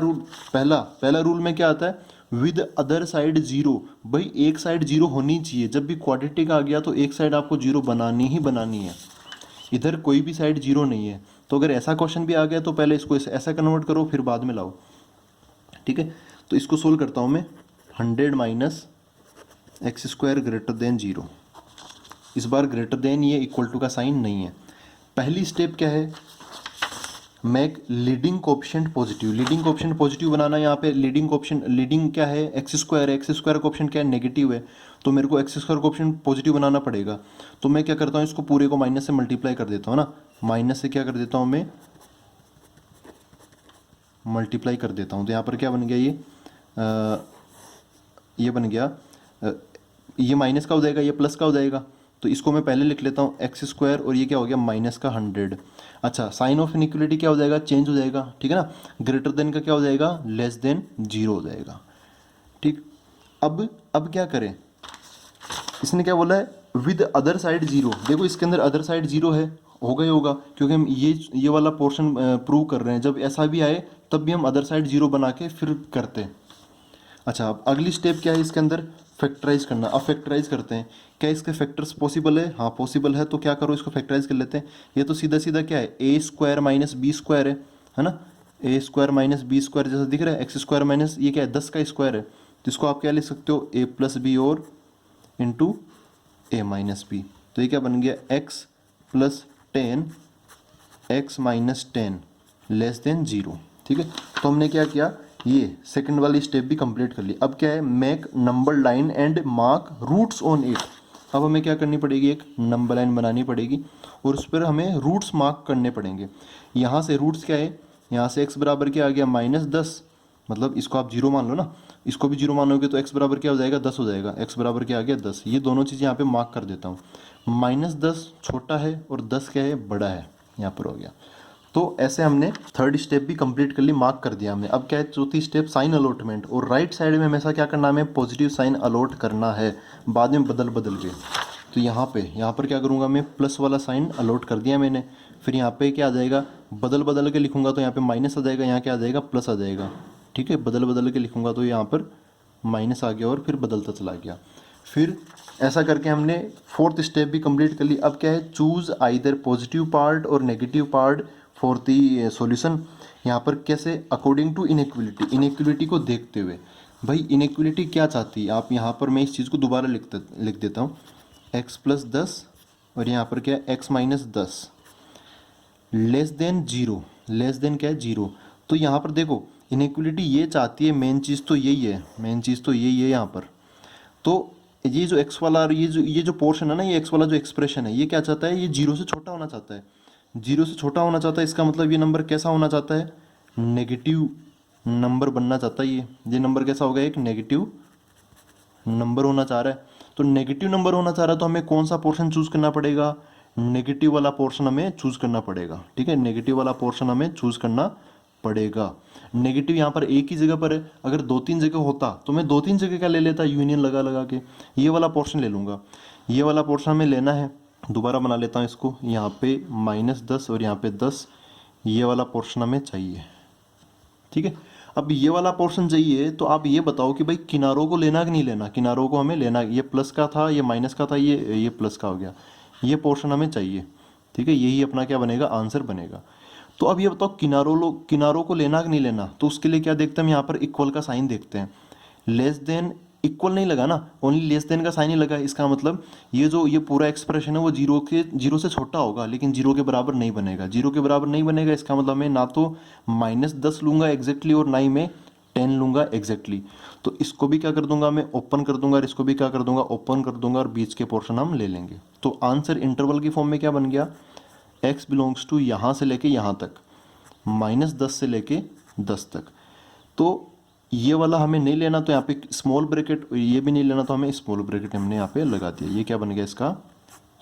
[SPEAKER 1] रूल में क्या आता है, विद अदर साइड जीरो। भाई एक साइड जीरो होनी चाहिए, जब भी क्वाड्रेटिक आ गया तो एक साइड आपको जीरो बनानी ही बनानी है, इधर कोई भी साइड जीरो नहीं है। तो अगर ऐसा क्वेश्चन भी आ गया तो पहले इसको ऐसा कन्वर्ट करो, फिर बाद में लाओ, ठीक है। तो इसको सोल्व करता हूँ मैं, 100 minus x square greater than 0। इस बार ग्रेटर देन ये इक्वल टू का साइन नहीं है। पहली स्टेप क्या है, make leading coefficient positive. Leading coefficient positive बनाना, यहाँ पे लीडिंग क्या है, एक्स स्क्वायर है, एक्स स्क्वायर कोएफिशिएंट क्या है, नेगेटिव है, तो मेरे को एक्स स्क्वायर कोएफिशिएंट पॉजिटिव बनाना पड़ेगा। तो मैं क्या करता हूँ, इसको पूरे को माइनस से मल्टीप्लाई कर देता हूँ ना, माइनस से क्या कर देता हूँ मैं, मल्टीप्लाई कर देता हूँ। तो यहाँ पर क्या बन गया, ये बन गया, ये माइनस का हो जाएगा, ये प्लस का हो जाएगा। तो इसको मैं पहले लिख लेता हूँ एक्स स्क्वायर, और ये क्या हो गया माइनस का 100। अच्छा, साइन ऑफ इनइक्वलिटी क्या हो जाएगा, चेंज हो जाएगा, ठीक है ना। ग्रेटर देन का क्या हो जाएगा, लेस देन 0 हो जाएगा, ठीक। अब क्या करें, इसने क्या बोला है, विद अदर साइड 0। देखो इसके अंदर अदर साइड 0 है, होगा ही होगा, क्योंकि हम ये वाला पोर्शन प्रूव कर रहे हैं। जब ऐसा भी आए तब भी हम अदर साइड 0 बना के फिर करते हैं। अच्छा, अब अगली स्टेप क्या है, इसके अंदर फैक्टराइज करना। अब फैक्टराइज करते हैं, क्या इसके फैक्टर्स पॉसिबल है, हाँ पॉसिबल है। तो क्या करो, इसको फैक्टराइज कर लेते हैं। ये तो सीधा सीधा क्या है, ए स्क्वायर माइनस बी स्क्वायर है ना। ए स्क्वायर माइनस बी स्क्वायर जैसा दिख रहा है, एक्स स्क्वायर माइनस ये क्या है 10 का स्क्वायर है, तो इसको आप क्या लिख सकते हो ए प्लस बी और इंटू ए माइनस बी। तो ये क्या बन गया x plus 10 x minus 10 less than 0। ठीक है, तो हमने क्या किया, ये सेकंड वाली स्टेप भी कंप्लीट कर ली। अब क्या है, make number line and mark roots on it. अब हमें क्या करनी पड़ेगी, एक नंबर लाइन बनानी पड़ेगी और उस पर हमें रूट्स मार्क करने पड़ेंगे। यहाँ से रूट्स क्या है, यहाँ से x बराबर क्या आ गया -10, मतलब इसको आप 0 मान लो ना, इसको भी 0 मानोगे तो x बराबर क्या हो जाएगा 10 हो जाएगा, x बराबर क्या आ गया 10। ये दोनों चीज़ें यहाँ पे मार्क कर देता हूँ। -10 छोटा है और 10 क्या है बड़ा है, यहाँ पर हो गया। तो ऐसे हमने थर्ड स्टेप भी कंप्लीट कर ली, मार्क कर दिया हमने। अब क्या है चौथी स्टेप, साइन अलॉटमेंट। और राइट साइड में हमेशा क्या करना है, हमें पॉजिटिव साइन अलॉट करना है, बाद में बदल के। तो यहाँ पर क्या करूँगा मैं, प्लस वाला साइन अलॉट कर दिया मैंने। फिर यहाँ पे क्या आ जाएगा, बदल के लिखूँगा तो यहाँ पे माइनस आ जाएगा, यहाँ क्या आ जाएगा प्लस आ जाएगा। ठीक है, बदल के लिखूँगा तो यहाँ पर माइनस आ गया और फिर बदलता चला गया। फिर ऐसा करके हमने फोर्थ स्टेप भी कंप्लीट कर ली। अब क्या है, चूज़ आइदर पॉजिटिव पार्ट और negative part for the solution. यहाँ पर कैसे, अकॉर्डिंग टू इनइक्वलिटी, इनइक्वलिटी को देखते हुए। भाई इनइक्वलिटी क्या चाहती है, आप यहाँ पर मैं इस चीज़ को दोबारा लिख देता हूँ, x प्लस 10 और यहाँ पर क्या है x minus 10 less than 0, less than क्या है 0। तो यहाँ पर देखो इनइक्वलिटी ये चाहती है, मेन चीज़ तो यही है, मेन चीज़ तो यही है यहाँ पर। तो ये जो x वाला और ये जो पोर्शन है ना, ये x वाला जो एक्सप्रेशन है, ये क्या चाहता है, ये 0 से छोटा होना चाहता है, 0 से छोटा होना चाहता है। इसका मतलब ये नंबर कैसा होना चाहता है, नेगेटिव नंबर बनना चाहता है। ये नंबर कैसा होगा, एक नेगेटिव नंबर होना चाह रहा है। तो नेगेटिव नंबर होना चाह रहा है तो हमें कौन सा पोर्शन चूज़ करना पड़ेगा, नेगेटिव वाला पोर्शन हमें चूज़ करना पड़ेगा। ठीक है, नेगेटिव वाला पोर्शन हमें चूज़ करना पड़ेगा। नेगेटिव यहाँ पर एक ही जगह पर है, अगर 2-3 जगह होता तो मैं 2-3 जगह का ले लेता, यूनियन लगा के ये वाला पोर्शन ले लूँगा। ये वाला पोर्शन हमें लेना है, दोबारा बना लेता हूँ इसको, यहाँ पे -10 और यहाँ पे 10, ये वाला पोर्शन हमें चाहिए। ठीक है, अब ये वाला पोर्शन चाहिए तो आप ये बताओ कि भाई किनारों को लेना कि नहीं लेना। किनारों को हमें लेना, ये प्लस का था, ये माइनस का था, ये प्लस का हो गया, ये पोर्शन हमें चाहिए। ठीक है, यही अपना क्या बनेगा, आंसर बनेगा। तो अब ये बताओ किनारों को लेना कि नहीं लेना। तो उसके लिए क्या देखते हैं हम, यहाँ पर इक्वल का साइन देखते हैं। लेस देन इक्वल नहीं लगा ना, ओनली लेस देन का साइन ही लगा। इसका मतलब ये पूरा एक्सप्रेशन है वो 0 से छोटा होगा, लेकिन 0 के बराबर नहीं बनेगा। 0 के बराबर नहीं बनेगा, इसका मतलब मैं ना तो -10 लूँगा एग्जैक्टली और ना ही मैं 10 लूँगा एग्जैक्टली। तो इसको भी क्या कर दूंगा मैं, ओपन कर दूंगा, और इसको भी क्या कर दूंगा, ओपन कर दूंगा, और बीच के पोर्शन हम ले लेंगे। तो आंसर इंटरवल की फॉर्म में क्या बन गया, x बिलोंग्स टू यहाँ से लेके यहाँ तक, -10 से लेके 10 तक। तो ये वाला हमें नहीं लेना, तो यहाँ पे स्मॉल ब्रैकेट, ये भी नहीं लेना तो हमें स्मॉल ब्रैकेट हमने यहाँ पे लगा दिया। ये क्या बन गया इसका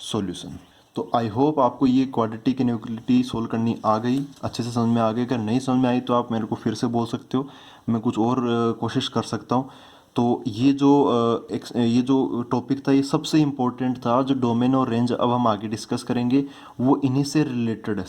[SPEAKER 1] सॉल्यूशन। तो आई होप आपको ये क्वाड्रेटिक इनइक्वालिटी सोल्व करनी आ गई, अच्छे से समझ में आ गई। अगर नहीं समझ में आई तो आप मेरे को फिर से बोल सकते हो, मैं कुछ और कोशिश कर सकता हूँ। तो ये जो टॉपिक था ये सबसे इम्पोर्टेंट था। जो डोमेन और रेंज अब हम आगे डिस्कस करेंगे वो इन्हीं से रिलेटेड है।